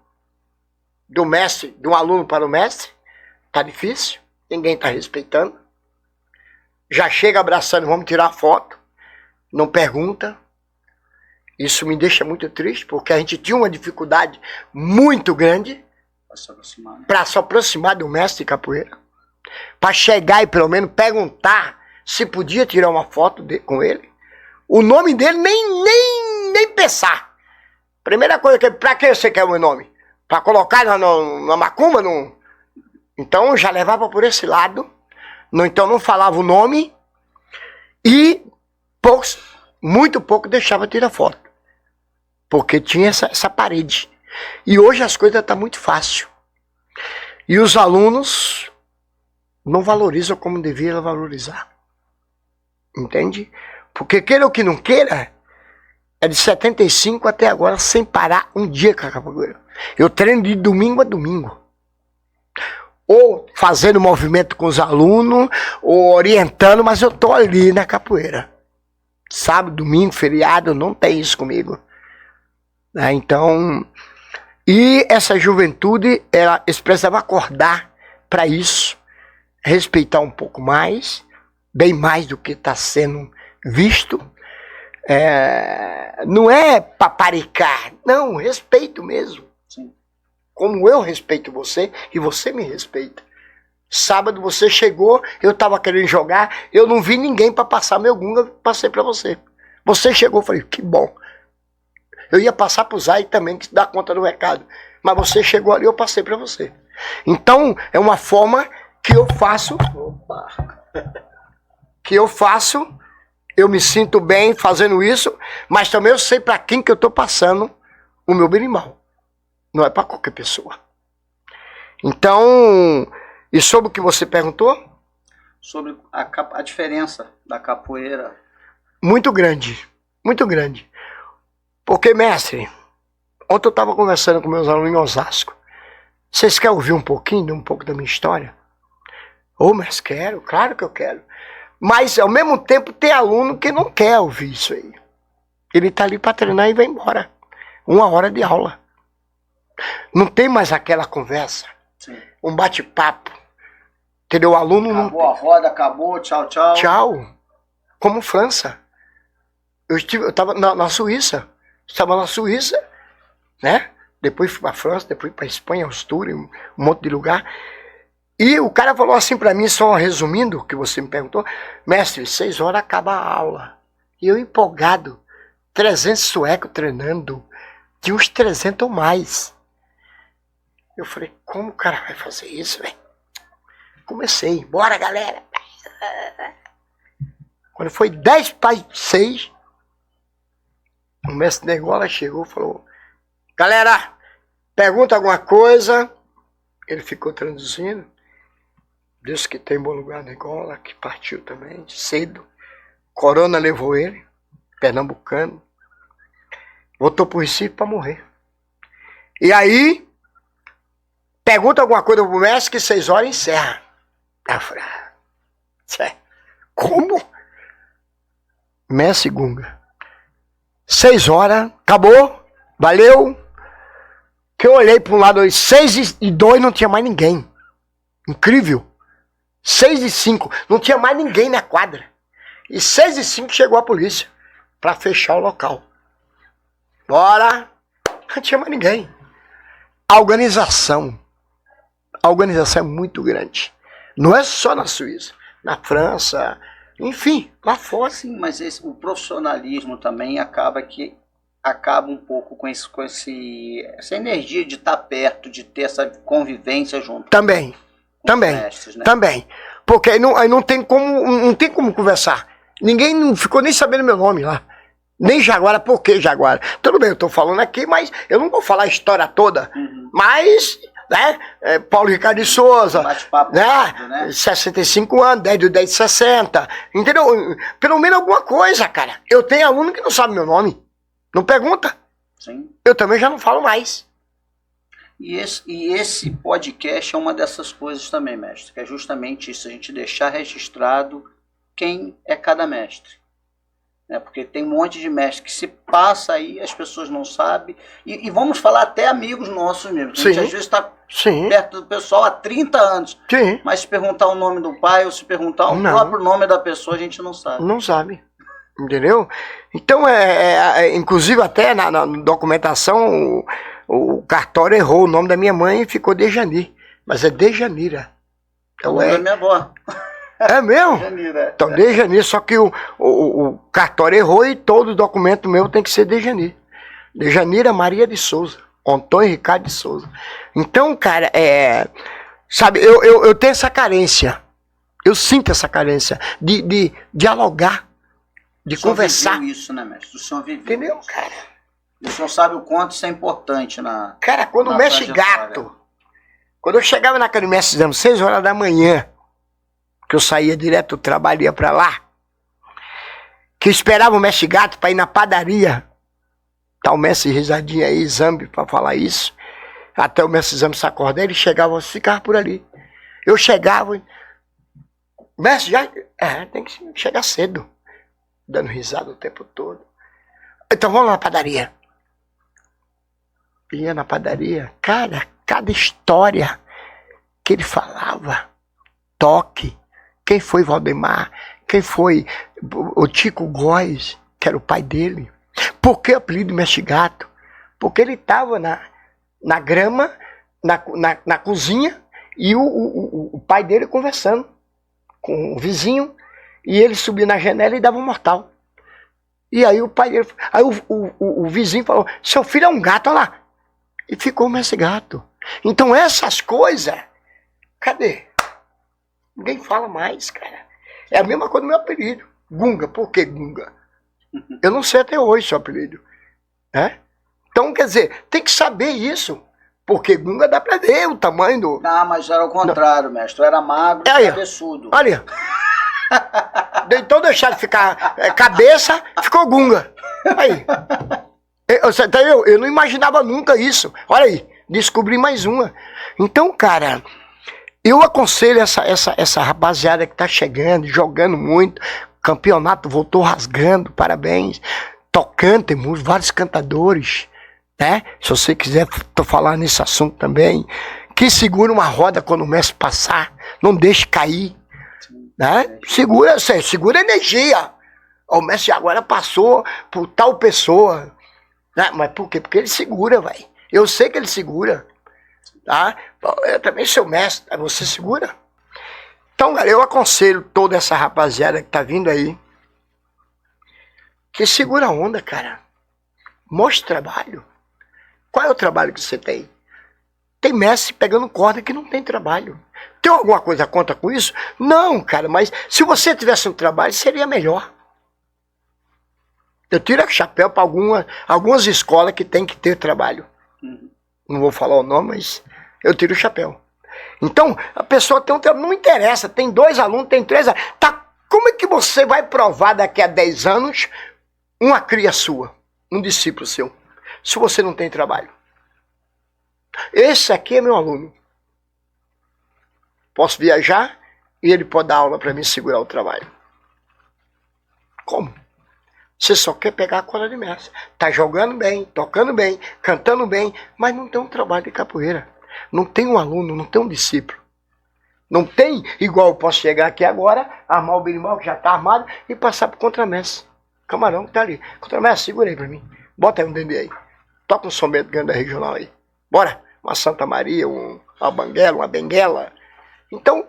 Speaker 2: do mestre, de um aluno para o mestre, tá difícil, ninguém tá respeitando. Já chega abraçando, vamos tirar foto, não pergunta. Isso me deixa muito triste, porque a gente tinha uma dificuldade muito grande para se aproximar do mestre de capoeira, para chegar e pelo menos perguntar se podia tirar uma foto com ele. O nome dele nem pensar. Primeira coisa, pra que você quer o meu nome? Pra colocar na macumba? Não. Então já levava por esse lado. Então não falava o nome. E muito pouco deixava tirar foto. Porque tinha essa parede. E hoje as coisas estão muito fácil. E os alunos não valorizam como deviam valorizar. Entende? Porque queira ou que não queira, é de 75 até agora, sem parar um dia com a capoeira. Eu treino de domingo a domingo. Ou fazendo movimento com os alunos, ou orientando, mas eu tô ali na capoeira. Sábado, domingo, feriado, não tem isso comigo. Né? Então, e essa juventude, eles precisavam acordar para isso, respeitar um pouco mais, bem mais do que está sendo visto. Não é paparicar, não, respeito mesmo.
Speaker 1: Sim.
Speaker 2: Como eu respeito você e você me respeita. Sábado você chegou, eu estava querendo jogar, eu não vi ninguém para passar meu gunga, passei para você. Você chegou, falei, que bom. Eu ia passar para o Zay também, que dá conta do recado. Mas você chegou ali, eu passei para você. Então, é uma forma que eu faço. Opa! Que eu faço, eu me sinto bem fazendo isso, mas também eu sei para quem que eu estou passando o meu berimbau. Não é para qualquer pessoa. Então, e sobre o que você perguntou?
Speaker 1: Sobre a diferença da capoeira.
Speaker 2: Muito grande, muito grande. Porque, mestre, ontem eu estava conversando com meus alunos em Osasco. Vocês querem ouvir um pouco da minha história? Ô, mas quero, claro que eu quero. Mas, ao mesmo tempo, tem aluno que não quer ouvir isso aí. Ele está ali para treinar e vai embora. 1 hora de aula. Não tem mais aquela conversa.
Speaker 1: Sim.
Speaker 2: Um bate-papo. Entendeu? O aluno
Speaker 1: acabou a roda, acabou, tchau, tchau.
Speaker 2: Tchau. Como França. Eu estava na Suíça. Estava na Suíça, né? Depois fui para a França, depois para a Espanha, Astúria, um monte de lugar. E o cara falou assim para mim, só resumindo o que você me perguntou, mestre, 6 horas acaba a aula. E eu empolgado, 300 suecos treinando, tinha uns 300 ou mais. Eu falei, como o cara vai fazer isso, velho? Comecei, bora galera. Quando foi 10 para 6, o mestre da Angola chegou e falou, galera, pergunta alguma coisa. Ele ficou traduzindo. Deus que tem bom lugar na Angola, que partiu também, cedo. Corona levou ele, pernambucano. Voltou pro Recife para morrer. E aí, pergunta alguma coisa pro mestre que 6 horas encerra. Eu falei, como? Mestre Gunga. 6 horas, acabou, valeu. Que eu olhei para um lado, 6:02 não tinha mais ninguém. Incrível. 6:05, não tinha mais ninguém na quadra. E 6:05 chegou a polícia para fechar o local. Bora, não tinha mais ninguém. A organização é muito grande. Não é só na Suíça, na França, enfim, lá fora.
Speaker 1: Sim, mas o profissionalismo também acaba um pouco com essa energia de estar perto, de ter essa convivência junto.
Speaker 2: Também.
Speaker 1: Mestres, né?
Speaker 2: Também. Porque aí não tem como conversar. Ninguém não ficou nem sabendo meu nome lá. Nem Jaguara, por que Jaguara? Tudo bem, eu tô falando aqui, mas eu não vou falar a história toda. Uhum. Mas, né, Paulo Ricardo de Souza, né, rápido, né? 65 anos, 10 de 10 de 60. Entendeu? Pelo menos alguma coisa, cara. Eu tenho aluno que não sabe meu nome. Não pergunta.
Speaker 1: Sim.
Speaker 2: Eu também já não falo mais.
Speaker 1: E esse podcast é uma dessas coisas também, mestre, que é justamente isso, a gente deixar registrado quem é cada mestre. Né? Porque tem um monte de mestre que se passa aí, as pessoas não sabem, e vamos falar até amigos nossos mesmo, que a gente às vezes está perto do pessoal há 30 anos,
Speaker 2: Sim.
Speaker 1: Mas se perguntar o nome do pai ou se perguntar o próprio nome da pessoa, a gente não sabe.
Speaker 2: Não sabe. Entendeu? Então, inclusive até na documentação, o cartório errou o nome da minha mãe e ficou Dejani. Mas é Dejanira.
Speaker 1: Então, o nome da minha avó.
Speaker 2: É mesmo?
Speaker 1: Dejanira.
Speaker 2: Então, Dejani, só que o cartório errou e todo documento meu tem que ser Dejani. Dejanira Maria de Souza. Antônio Ricardo de Souza. Então, cara, sabe, eu tenho essa carência. Eu sinto essa carência de dialogar. De conversar.
Speaker 1: O senhor viveu isso, né, mestre? O senhor viveu.
Speaker 2: Entendeu,
Speaker 1: isso.
Speaker 2: cara?
Speaker 1: O senhor sabe o quanto isso é importante na.
Speaker 2: Cara, quando mexe gato. Quando eu chegava na academia, 6 horas da manhã, que eu saía direto do trabalho, ia pra lá, que esperava o mestre gato pra ir na padaria. Tá o mestre risadinho aí, Zambi, pra falar isso. Até o mestre Zambi se acordar, ele chegava, ficava por ali. Eu chegava, mestre, já. Tem que chegar cedo. dando risada o tempo todo. Então vamos na padaria. Ia na padaria, cara, cada história que ele falava, toque, quem foi Valdemar, quem foi o Tico Góes, que era o pai dele. Por que o apelido Mestre Gato? Porque ele estava na grama, na cozinha, e o pai dele conversando com o vizinho, e ele subia na janela e dava um mortal. E aí o pai dele, aí o vizinho falou, seu filho é um gato, olha lá. E ficou o Mestre Gato. Então essas coisas, cadê? Ninguém fala mais, cara. É a mesma coisa do meu apelido. Gunga, por que Gunga? Eu não sei até hoje seu apelido. Né? Então, quer dizer, tem que saber isso. Porque Gunga dá pra ver o tamanho do...
Speaker 1: Não, mas era o contrário, mestre. Eu era magro e cabeçudo.
Speaker 2: Olha. Então deixar de ficar cabeça, ficou Gunga. Aí. Eu não imaginava nunca isso. Olha aí, descobri mais uma. Então, cara, eu aconselho essa rapaziada que tá chegando, jogando muito, campeonato voltou rasgando, parabéns. Tocando, tem vários cantadores, né? Se você quiser, tô falando nesse assunto também. Que segura uma roda quando o mestre passar, não deixe cair, né? Segura energia. O mestre agora passou por tal pessoa. Mas por quê? Porque ele segura, velho. Eu sei que ele segura. Tá? Eu também sou mestre. Você segura? Então, galera, eu aconselho toda essa rapaziada que tá vindo aí que segura a onda, cara. Mostre trabalho. Qual é o trabalho que você tem? Tem mestre pegando corda que não tem trabalho. Tem alguma coisa contra com isso? Não, cara, mas se você tivesse um trabalho, seria melhor. Eu tiro o chapéu para algumas escolas que tem que ter trabalho. Não vou falar o nome, mas eu tiro o chapéu. Então, a pessoa tem um trabalho, não interessa, tem 2 alunos, tem 3 alunos. Tá, como é que você vai provar daqui a 10 anos uma cria sua, um discípulo seu, se você não tem trabalho? Esse aqui é meu aluno. Posso viajar e ele pode dar aula para mim segurar o trabalho. Como? Você só quer pegar a cola de mestre. Tá jogando bem, tocando bem, cantando bem, mas não tem um trabalho de capoeira. Não tem um aluno, não tem um discípulo. Não tem, igual eu posso chegar aqui agora, armar o berimbau que já tá armado e passar pro contramestre. Camarão que tá ali. Contramestre, segura aí pra mim. Bota aí um dendê aí. Toca um sombreiro grande da regional aí. Bora. Uma Santa Maria, uma banguela, uma benguela. Então,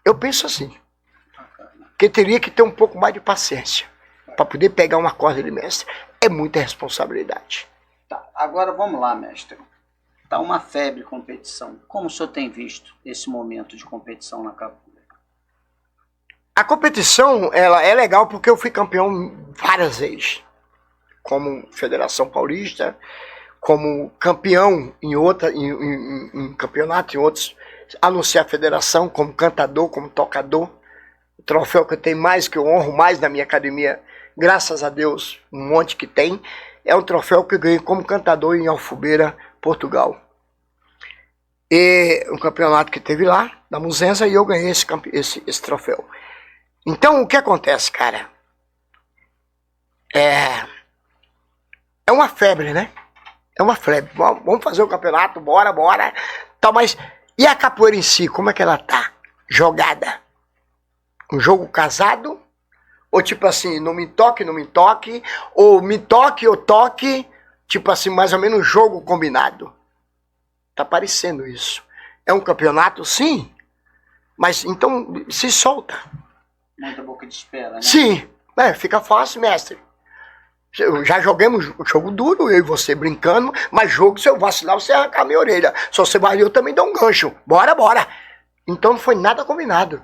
Speaker 2: eu penso assim. Que teria que ter um pouco mais de paciência para poder pegar uma corda de mestre. É muita responsabilidade.
Speaker 1: Tá, agora vamos lá, mestre. Tá uma febre competição. Como o senhor tem visto esse momento de competição na capoeira?
Speaker 2: A competição, ela é legal porque eu fui campeão várias vezes. Como Federação Paulista, como campeão em campeonato, em outros, a não ser a federação, como cantador, como tocador. O troféu que eu tenho mais, que eu honro mais na minha academia, graças a Deus, um monte que tem, é um troféu que eu ganhei como cantador em Alfubeira, Portugal. E um campeonato que teve lá, da Muzenza, e eu ganhei esse troféu. Então, o que acontece, cara? É uma febre, né? É uma febre. Vamos fazer o campeonato, bora. Tá, mas e a capoeira em si, como é que ela tá? Jogada. Um jogo casado? Ou tipo assim, não me toque, ou me toque, eu toque, tipo assim, mais ou menos jogo combinado. Tá parecendo isso. É um campeonato, sim, mas então se solta.
Speaker 1: Muita boca de espera, né?
Speaker 2: Sim, fica fácil, mestre. Já jogamos jogo duro, eu e você brincando, mas jogo, se eu vacilar, você arrancar minha orelha. Se você vai, eu também dou um gancho. Bora. Então não foi nada combinado.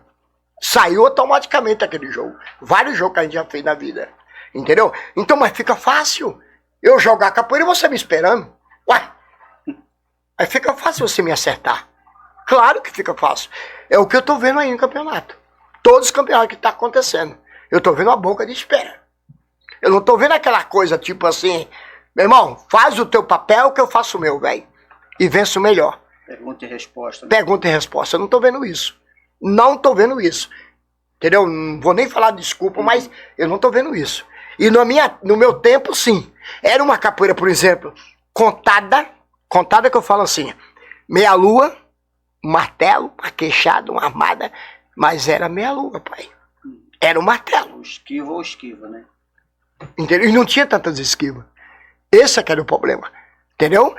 Speaker 2: Saiu automaticamente aquele jogo. Vários jogos que a gente já fez na vida. Entendeu? Então, mas fica fácil eu jogar capoeira e você me esperando. Ué, aí fica fácil você me acertar. Claro que fica fácil. É o que eu tô vendo aí no campeonato. Todos os campeonatos que tá acontecendo. Eu tô vendo a boca de espera. Eu não tô vendo aquela coisa tipo assim, meu irmão, faz o teu papel que eu faço o meu, velho. E venço melhor.
Speaker 1: Pergunta e resposta.
Speaker 2: Pergunta e resposta. Eu não tô vendo isso. Não tô vendo isso. Entendeu? Não vou nem falar desculpa, mas eu não tô vendo isso. E no meu tempo, sim. Era uma capoeira, por exemplo, contada que eu falo assim, meia lua, um martelo, uma queixada, uma armada, mas era meia lua, pai. Era um martelo.
Speaker 1: Esquiva ou esquiva, né?
Speaker 2: Entendeu? E não tinha tantas esquivas. Esse é que era o problema. Entendeu?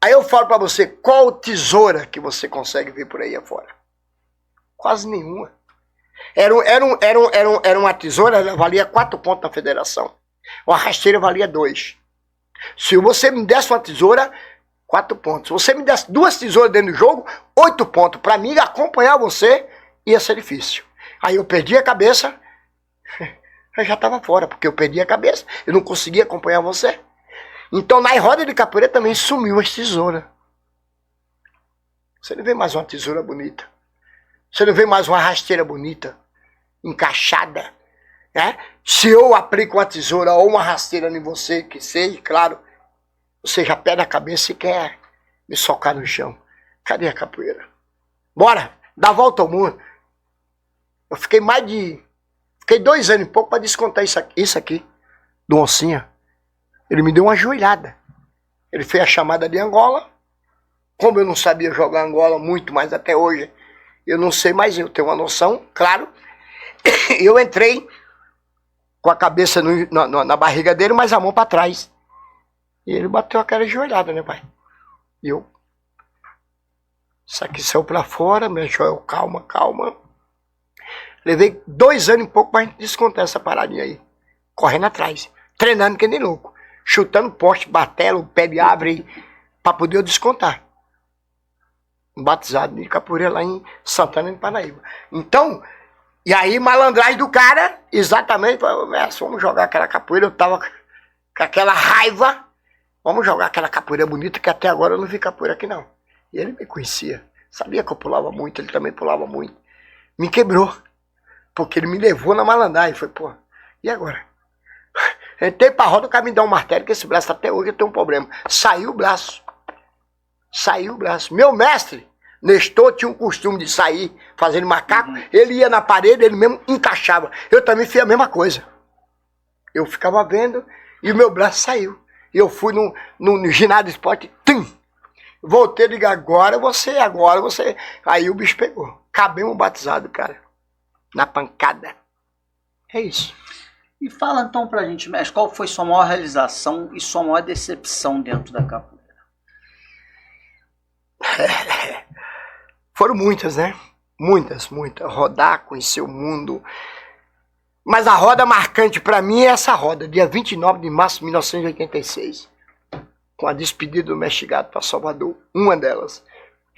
Speaker 2: Aí eu falo pra você, qual tesoura que você consegue ver por aí afora? Quase nenhuma. Era uma tesoura, ela valia 4 pontos na federação. Uma rasteira valia 2. Se você me desse uma tesoura, 4 pontos. Se você me desse 2 tesouras dentro do jogo, 8 pontos. Pra mim, acompanhar você ia ser difícil. Aí eu perdi a cabeça, eu já estava fora, porque eu perdi a cabeça. Eu não conseguia acompanhar você. Então, na roda de capoeira também sumiu as tesouras. Você não vê mais uma tesoura bonita. Você não vê mais uma rasteira bonita, encaixada. Né? Se eu aplico uma tesoura ou uma rasteira em você, que seja, claro, você já perde a cabeça e quer me socar no chão. Cadê a capoeira? Bora, dá a volta ao mundo. Eu fiquei Fiquei 2 anos e pouco para descontar isso aqui, do Oncinha. Ele me deu uma joelhada. Ele fez a chamada de Angola. Como eu não sabia jogar Angola muito mais até hoje, eu não sei, mas eu tenho uma noção, claro. Eu entrei com a cabeça na barriga dele, mas a mão para trás. E ele bateu aquela joelhada, né, pai? E eu... Isso aqui saiu para fora, meu joelho, calma, calma. Levei 2 anos e pouco pra gente descontar essa paradinha aí. Correndo atrás. Treinando que nem louco. Chutando poste, batelo, pé de árvore, pra poder eu descontar. Um batizado de capoeira lá em Santana de Parnaíba. Então, e aí malandragem do cara, exatamente, vamos jogar aquela capoeira. Eu tava com aquela raiva. Vamos jogar aquela capoeira bonita, que até agora eu não vi capoeira aqui não. E ele me conhecia. Sabia que eu pulava muito, ele também pulava muito. Me quebrou. Porque ele me levou na malandragem. Foi, pô, e agora? Entrei pra roda, o cara me dá um martelo, que esse braço até hoje eu tenho um problema. Saiu o braço. Saiu o braço. Meu mestre, Nestor, tinha um costume de sair fazendo macaco. Ele ia na parede, ele mesmo encaixava. Eu também fiz a mesma coisa. Eu ficava vendo e o meu braço saiu. E eu fui no ginásio de esporte, tum! Voltei e digo, agora você. Aí o bicho pegou. Cabemos batizado, cara. Na pancada. É isso.
Speaker 1: E fala então pra gente, mestre, qual foi sua maior realização e sua maior decepção dentro da capoeira?
Speaker 2: Foram muitas, né? Muitas. Rodar, conhecer o mundo. Mas a roda marcante pra mim é essa roda, dia 29 de março de 1986. Com a despedida do mestre Gato pra Salvador. Uma delas.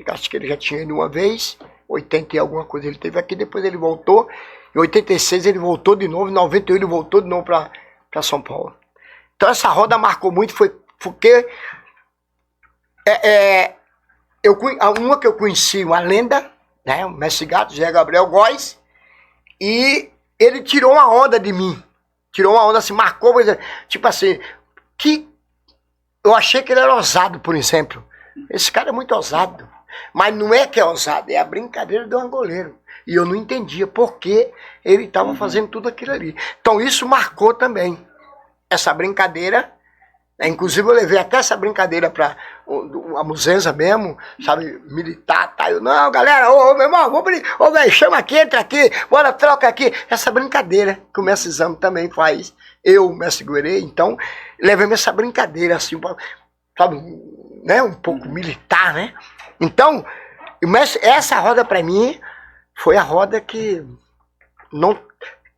Speaker 2: Acho que ele já tinha ido uma vez. 80 e alguma coisa ele teve aqui, depois ele voltou. Em 86 ele voltou de novo, em 98 ele voltou de novo para São Paulo. Então essa roda marcou muito, foi porque uma que eu conheci, uma lenda, né, o mestre Gato, Zé Gabriel Góes, e ele tirou uma onda de mim. Tirou uma onda assim, marcou, tipo assim, que eu achei que ele era ousado, por exemplo. Esse cara é muito ousado. Mas não é que é ousado, é a brincadeira do angoleiro. E eu não entendia por que ele estava fazendo tudo aquilo ali. Então isso marcou também. Essa brincadeira, né? Inclusive eu levei até essa brincadeira para a Muzenza mesmo, sabe, militar, tá? Eu, não, galera, ô meu irmão, ô velho, chama aqui, entra aqui, bora, troca aqui. Essa brincadeira que o mestre Zamo também faz, eu, o mestre Guerê, então, levei essa brincadeira assim, sabe, né, um pouco militar, né? Então, essa roda pra mim foi a roda que não...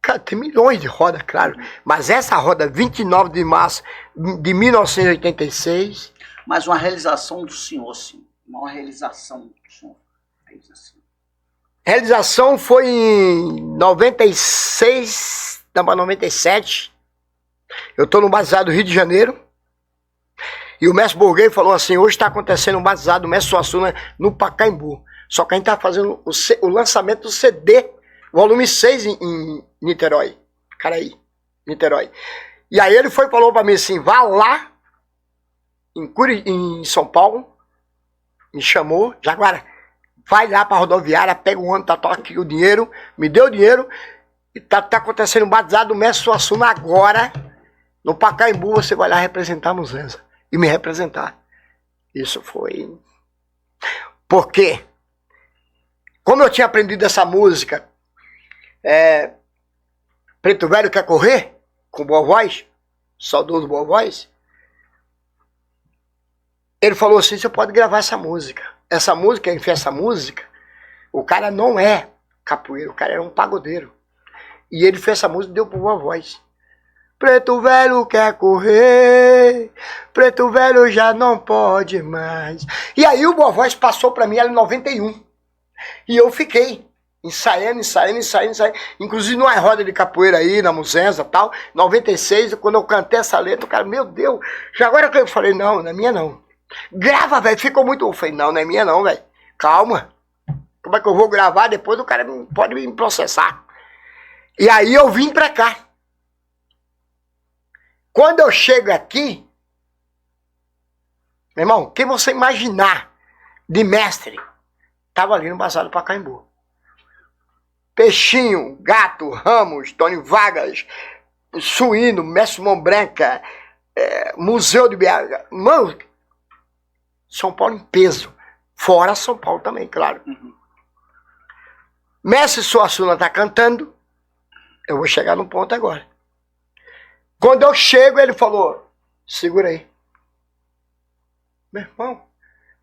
Speaker 2: Cara, tem milhões de rodas, claro. Mas essa roda, 29 de março de 1986...
Speaker 1: Mas uma realização do senhor, sim. Uma realização do senhor.
Speaker 2: Realização foi em 96, não, 97. Eu tô no batizado do Rio de Janeiro. E o mestre Borguei falou assim, hoje está acontecendo um batizado do mestre Suassuna no Pacaembu. Só que a gente tá fazendo o lançamento do CD, volume 6 em Niterói. Caraí, Niterói. E aí ele falou para mim assim, vá lá em São Paulo, me chamou, Jaguara, vai lá pra rodoviária, pega o ônibus, tá aqui o dinheiro, me deu o dinheiro, e tá acontecendo um batizado do mestre Suassuna agora, no Pacaembu, você vai lá representar a Muzenza, e me representar. Isso foi... Por quê? Como eu tinha aprendido essa música, Preto Velho Quer Correr, com Boa Voz, saudoso Boa Voz, ele falou assim, você pode gravar essa música. Essa música, quem fez essa música, o cara não é capoeiro, o cara era um pagodeiro. E ele fez essa música e deu pro Boa Voz. Preto Velho quer correr, Preto Velho já não pode mais. E aí o Boa Voz passou pra mim, era em 91. E eu fiquei ensaiando. Inclusive numa roda de capoeira aí, na Muzenza e tal. 96, quando eu cantei essa letra, o cara, meu Deus. Já agora que eu falei, não é minha não. Grava, velho, ficou muito... Eu falei, não é minha não, velho. Calma. Como é que eu vou gravar? Depois o cara pode me processar. E aí eu vim pra cá. Quando eu chego aqui, meu irmão, quem você imaginar de mestre, tava ali no Bazar do Pacaembu. Peixinho, Gato, Ramos, Tony Vargas, Suíno, Mestre Mão Branca, Museu de BH. Mano, São Paulo em peso. Fora São Paulo também, claro. Mestre Suassuna tá cantando. Eu vou chegar no ponto agora. Quando eu chego, ele falou, segura aí. Meu irmão,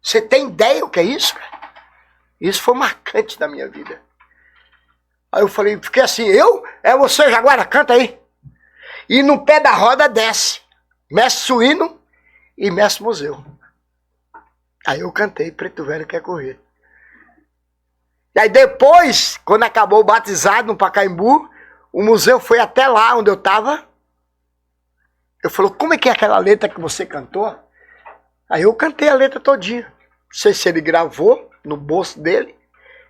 Speaker 2: você tem ideia o que é isso, cara? Isso foi marcante na minha vida. Aí eu falei, fiquei assim, é você, Jaguara, canta aí. E no pé da roda desce Mestre Suíno e Mestre Museu. Aí eu cantei, Preto Velho Quer Correr. E aí depois, quando acabou o batizado no Pacaembu, o museu foi até lá onde eu estava. Eu falei, como é que é aquela letra que você cantou? Aí eu cantei a letra todinha. Não sei se ele gravou no bolso dele.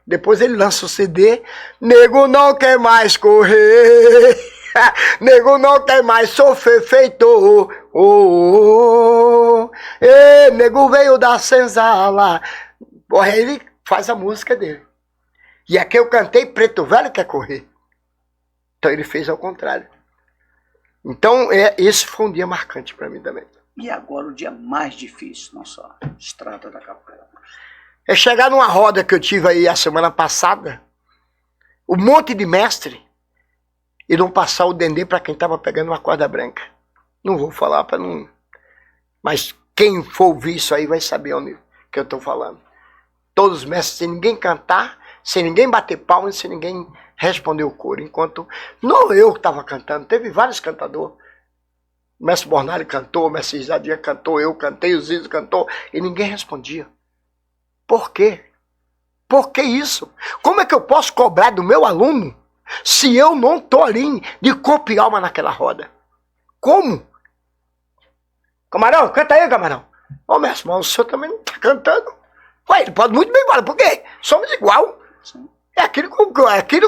Speaker 2: Depois ele lança o CD. Nego não quer mais correr. Nego não quer mais sofrer feito. Nego veio da senzala. Aí ele faz a música dele. E aqui eu cantei Preto Velho Quer Correr. Então ele fez ao contrário. Então esse foi um dia marcante para mim também.
Speaker 1: E agora o dia mais difícil na sua estrada da capoeira?
Speaker 2: É chegar numa roda que eu tive aí a semana passada, um monte de mestre, e não passar o dendê para quem estava pegando uma corda branca. Não vou falar para não... Mas quem for ouvir isso aí vai saber onde que eu estou falando. Todos os mestres, sem ninguém cantar, sem ninguém bater palmas, sem ninguém responder o coro. Enquanto não eu que estava cantando, teve vários cantadores. O mestre Bornari cantou, o mestre Isadia cantou, eu cantei, o Zizo cantou, e ninguém respondia. Por quê? Por que isso? Como é que eu posso cobrar do meu aluno se eu não estou ali de corpo e alma naquela roda? Como? Camarão, canta aí, Camarão. Ô, mestre, mas o senhor também não está cantando. Ué, ele pode muito bem embora. Por quê? Somos igual. É aquilo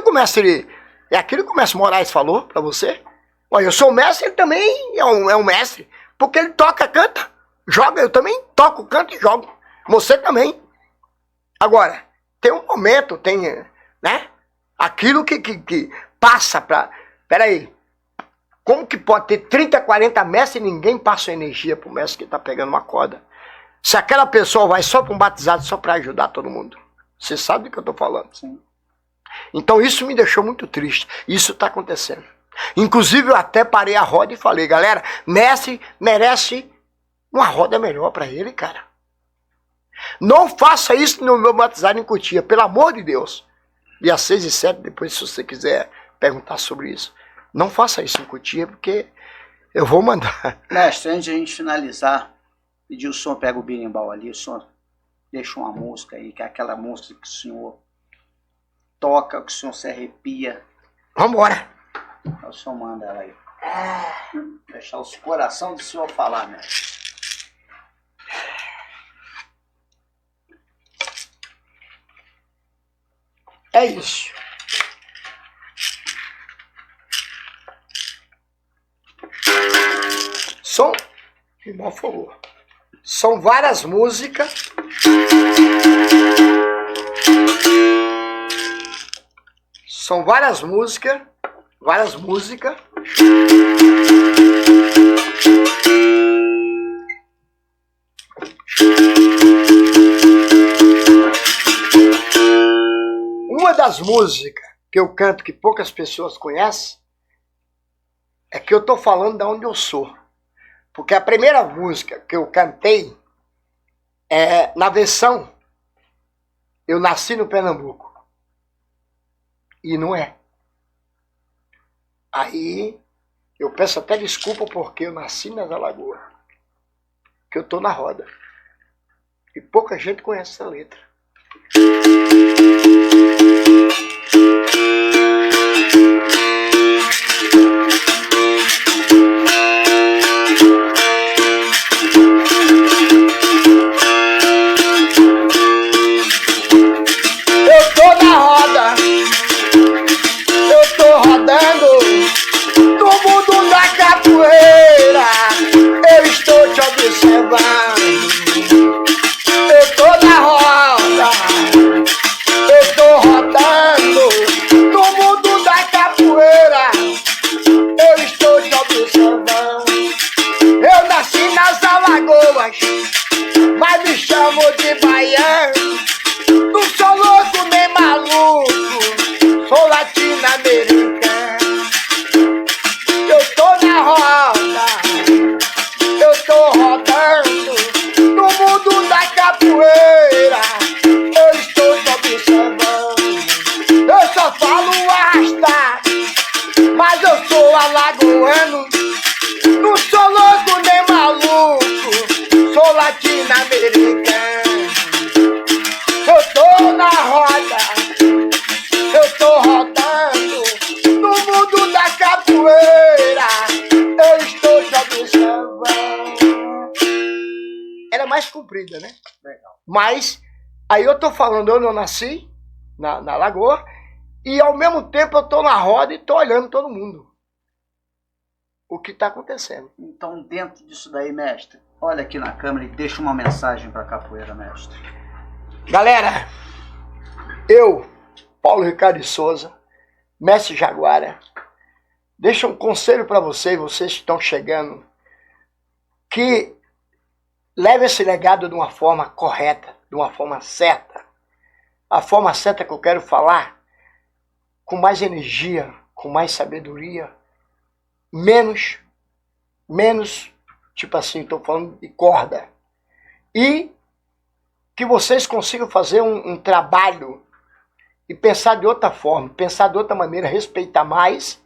Speaker 2: que o mestre Moraes falou para você. Olha, eu sou mestre, ele também é um mestre. Porque ele toca, canta, joga. Eu também toco, canto e jogo. Você também. Agora, tem um momento, tem, né? Aquilo que passa pra... Peraí. Como que pode ter 30, 40 mestres e ninguém passa energia pro mestre que tá pegando uma corda? Se aquela pessoa vai só para um batizado, só para ajudar todo mundo. Você sabe do que eu tô falando? Sim. Então isso me deixou muito triste. Isso tá acontecendo. Inclusive eu até parei a roda e falei, galera, mestre merece uma roda melhor para ele, cara. Não faça isso no meu batizado em Cotia, pelo amor de Deus. Dia 6 e 7, depois se você quiser perguntar sobre isso. Não faça isso em Cotia, porque eu vou mandar.
Speaker 1: Mestre, antes de a gente finalizar, pedir o senhor pega o berimbau ali, o senhor deixa uma música aí, que é aquela música que o senhor toca, que o senhor se arrepia.
Speaker 2: Vambora.
Speaker 1: O senhor manda ela aí. Deixar o coração do senhor falar, mestre.
Speaker 2: É isso. Irmão falou. São várias músicas. São várias músicas. Várias músicas. Uma das músicas que eu canto que poucas pessoas conhecem é que eu tô falando de onde eu sou. Porque a primeira música que eu cantei na versão Eu Nasci no Pernambuco. E não é. Aí eu peço até desculpa porque eu nasci nas Alagoas. Que eu tô na roda. E pouca gente conhece essa letra. Eu tô na roda, eu tô rodando no mundo da capoeira, eu estou te observando. Eu tô na roda, eu tô rodando no mundo da capoeira, eu estou te observando. Eu nasci nas Alagoas, mas me chamo de baiano. Não sou louco nem maluco, sou latino-americano. Eu tô na roda, eu tô rodando no mundo da capoeira, eu estou te observando. Eu só falo arrastado, mas eu sou alagoano. Não sou louco nem maluco, sou latino-americano. Eu tô na roda, eu tô rodando no mundo da capoeira, eu estou te observando. Era mais comprida, né? Legal. Mas aí eu tô falando, eu não nasci na Lagoa e ao mesmo tempo eu tô na roda e tô olhando todo mundo. O que tá acontecendo.
Speaker 1: Então, dentro disso daí, mestre, olha aqui na câmera e deixa uma mensagem pra capoeira, mestre.
Speaker 2: Galera, eu, Paulo Ricardo de Souza, mestre Jaguara, deixo um conselho para vocês que estão chegando, que leve esse legado de uma forma correta, de uma forma certa. A forma certa que eu quero falar, com mais energia, com mais sabedoria, menos, tipo assim, estou falando de corda. E que vocês consigam fazer um trabalho e pensar de outra forma, pensar de outra maneira, respeitar mais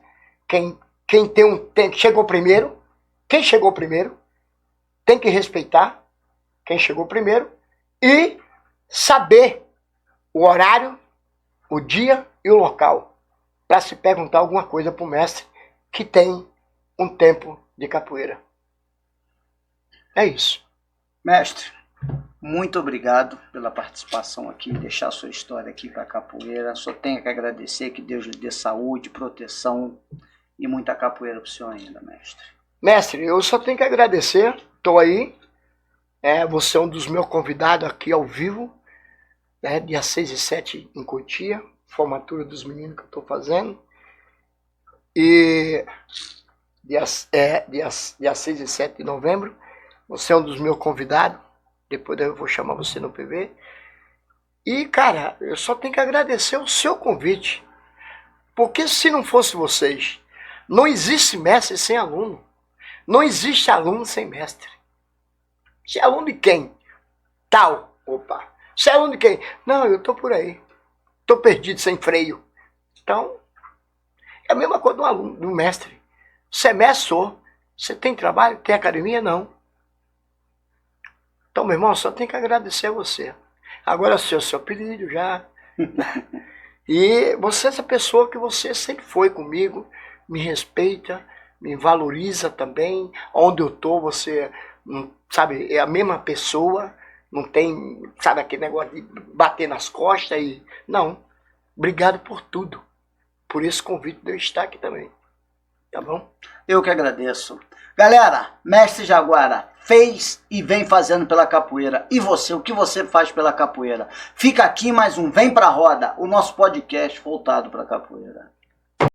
Speaker 2: quem chegou primeiro. Quem chegou primeiro tem que respeitar quem chegou primeiro e saber o horário, o dia e o local para se perguntar alguma coisa para o mestre que tem um tempo de capoeira. É isso.
Speaker 1: Mestre, muito obrigado pela participação aqui, deixar a sua história aqui para a capoeira. Só tenho que agradecer, que Deus lhe dê saúde, proteção e muita capoeira para o senhor ainda, mestre.
Speaker 2: Mestre, eu só tenho que agradecer, estou aí, você é um dos meus convidados aqui ao vivo, dia 6 e 7 em Cotia, formatura dos meninos que eu estou fazendo, e dia 6 e 7 de novembro, você é um dos meus convidados. Depois eu vou chamar você no PV. E, cara, eu só tenho que agradecer o seu convite. Porque se não fosse vocês, não existe mestre sem aluno. Não existe aluno sem mestre. Você é aluno de quem? Tal. Opa. Você é aluno de quem? Não, eu tô por aí. Tô perdido, sem freio. Então, é a mesma coisa do aluno, do mestre. Você é mestre, sou. Você tem trabalho? Tem academia? Não. Então, meu irmão, só tenho que agradecer a você. Agora, seu apelido já. E você é essa pessoa que você sempre foi comigo, me respeita, me valoriza também. Onde eu tô, você, sabe, é a mesma pessoa. Não tem, sabe, aquele negócio de bater nas costas e... Não. Obrigado por tudo. Por esse convite de eu estar aqui também. Tá bom?
Speaker 1: Eu que agradeço. Galera, mestre Jaguara, fez e vem fazendo pela capoeira. E você, o que você faz pela capoeira? Fica aqui mais um Vem Pra Roda, o nosso podcast voltado pra capoeira.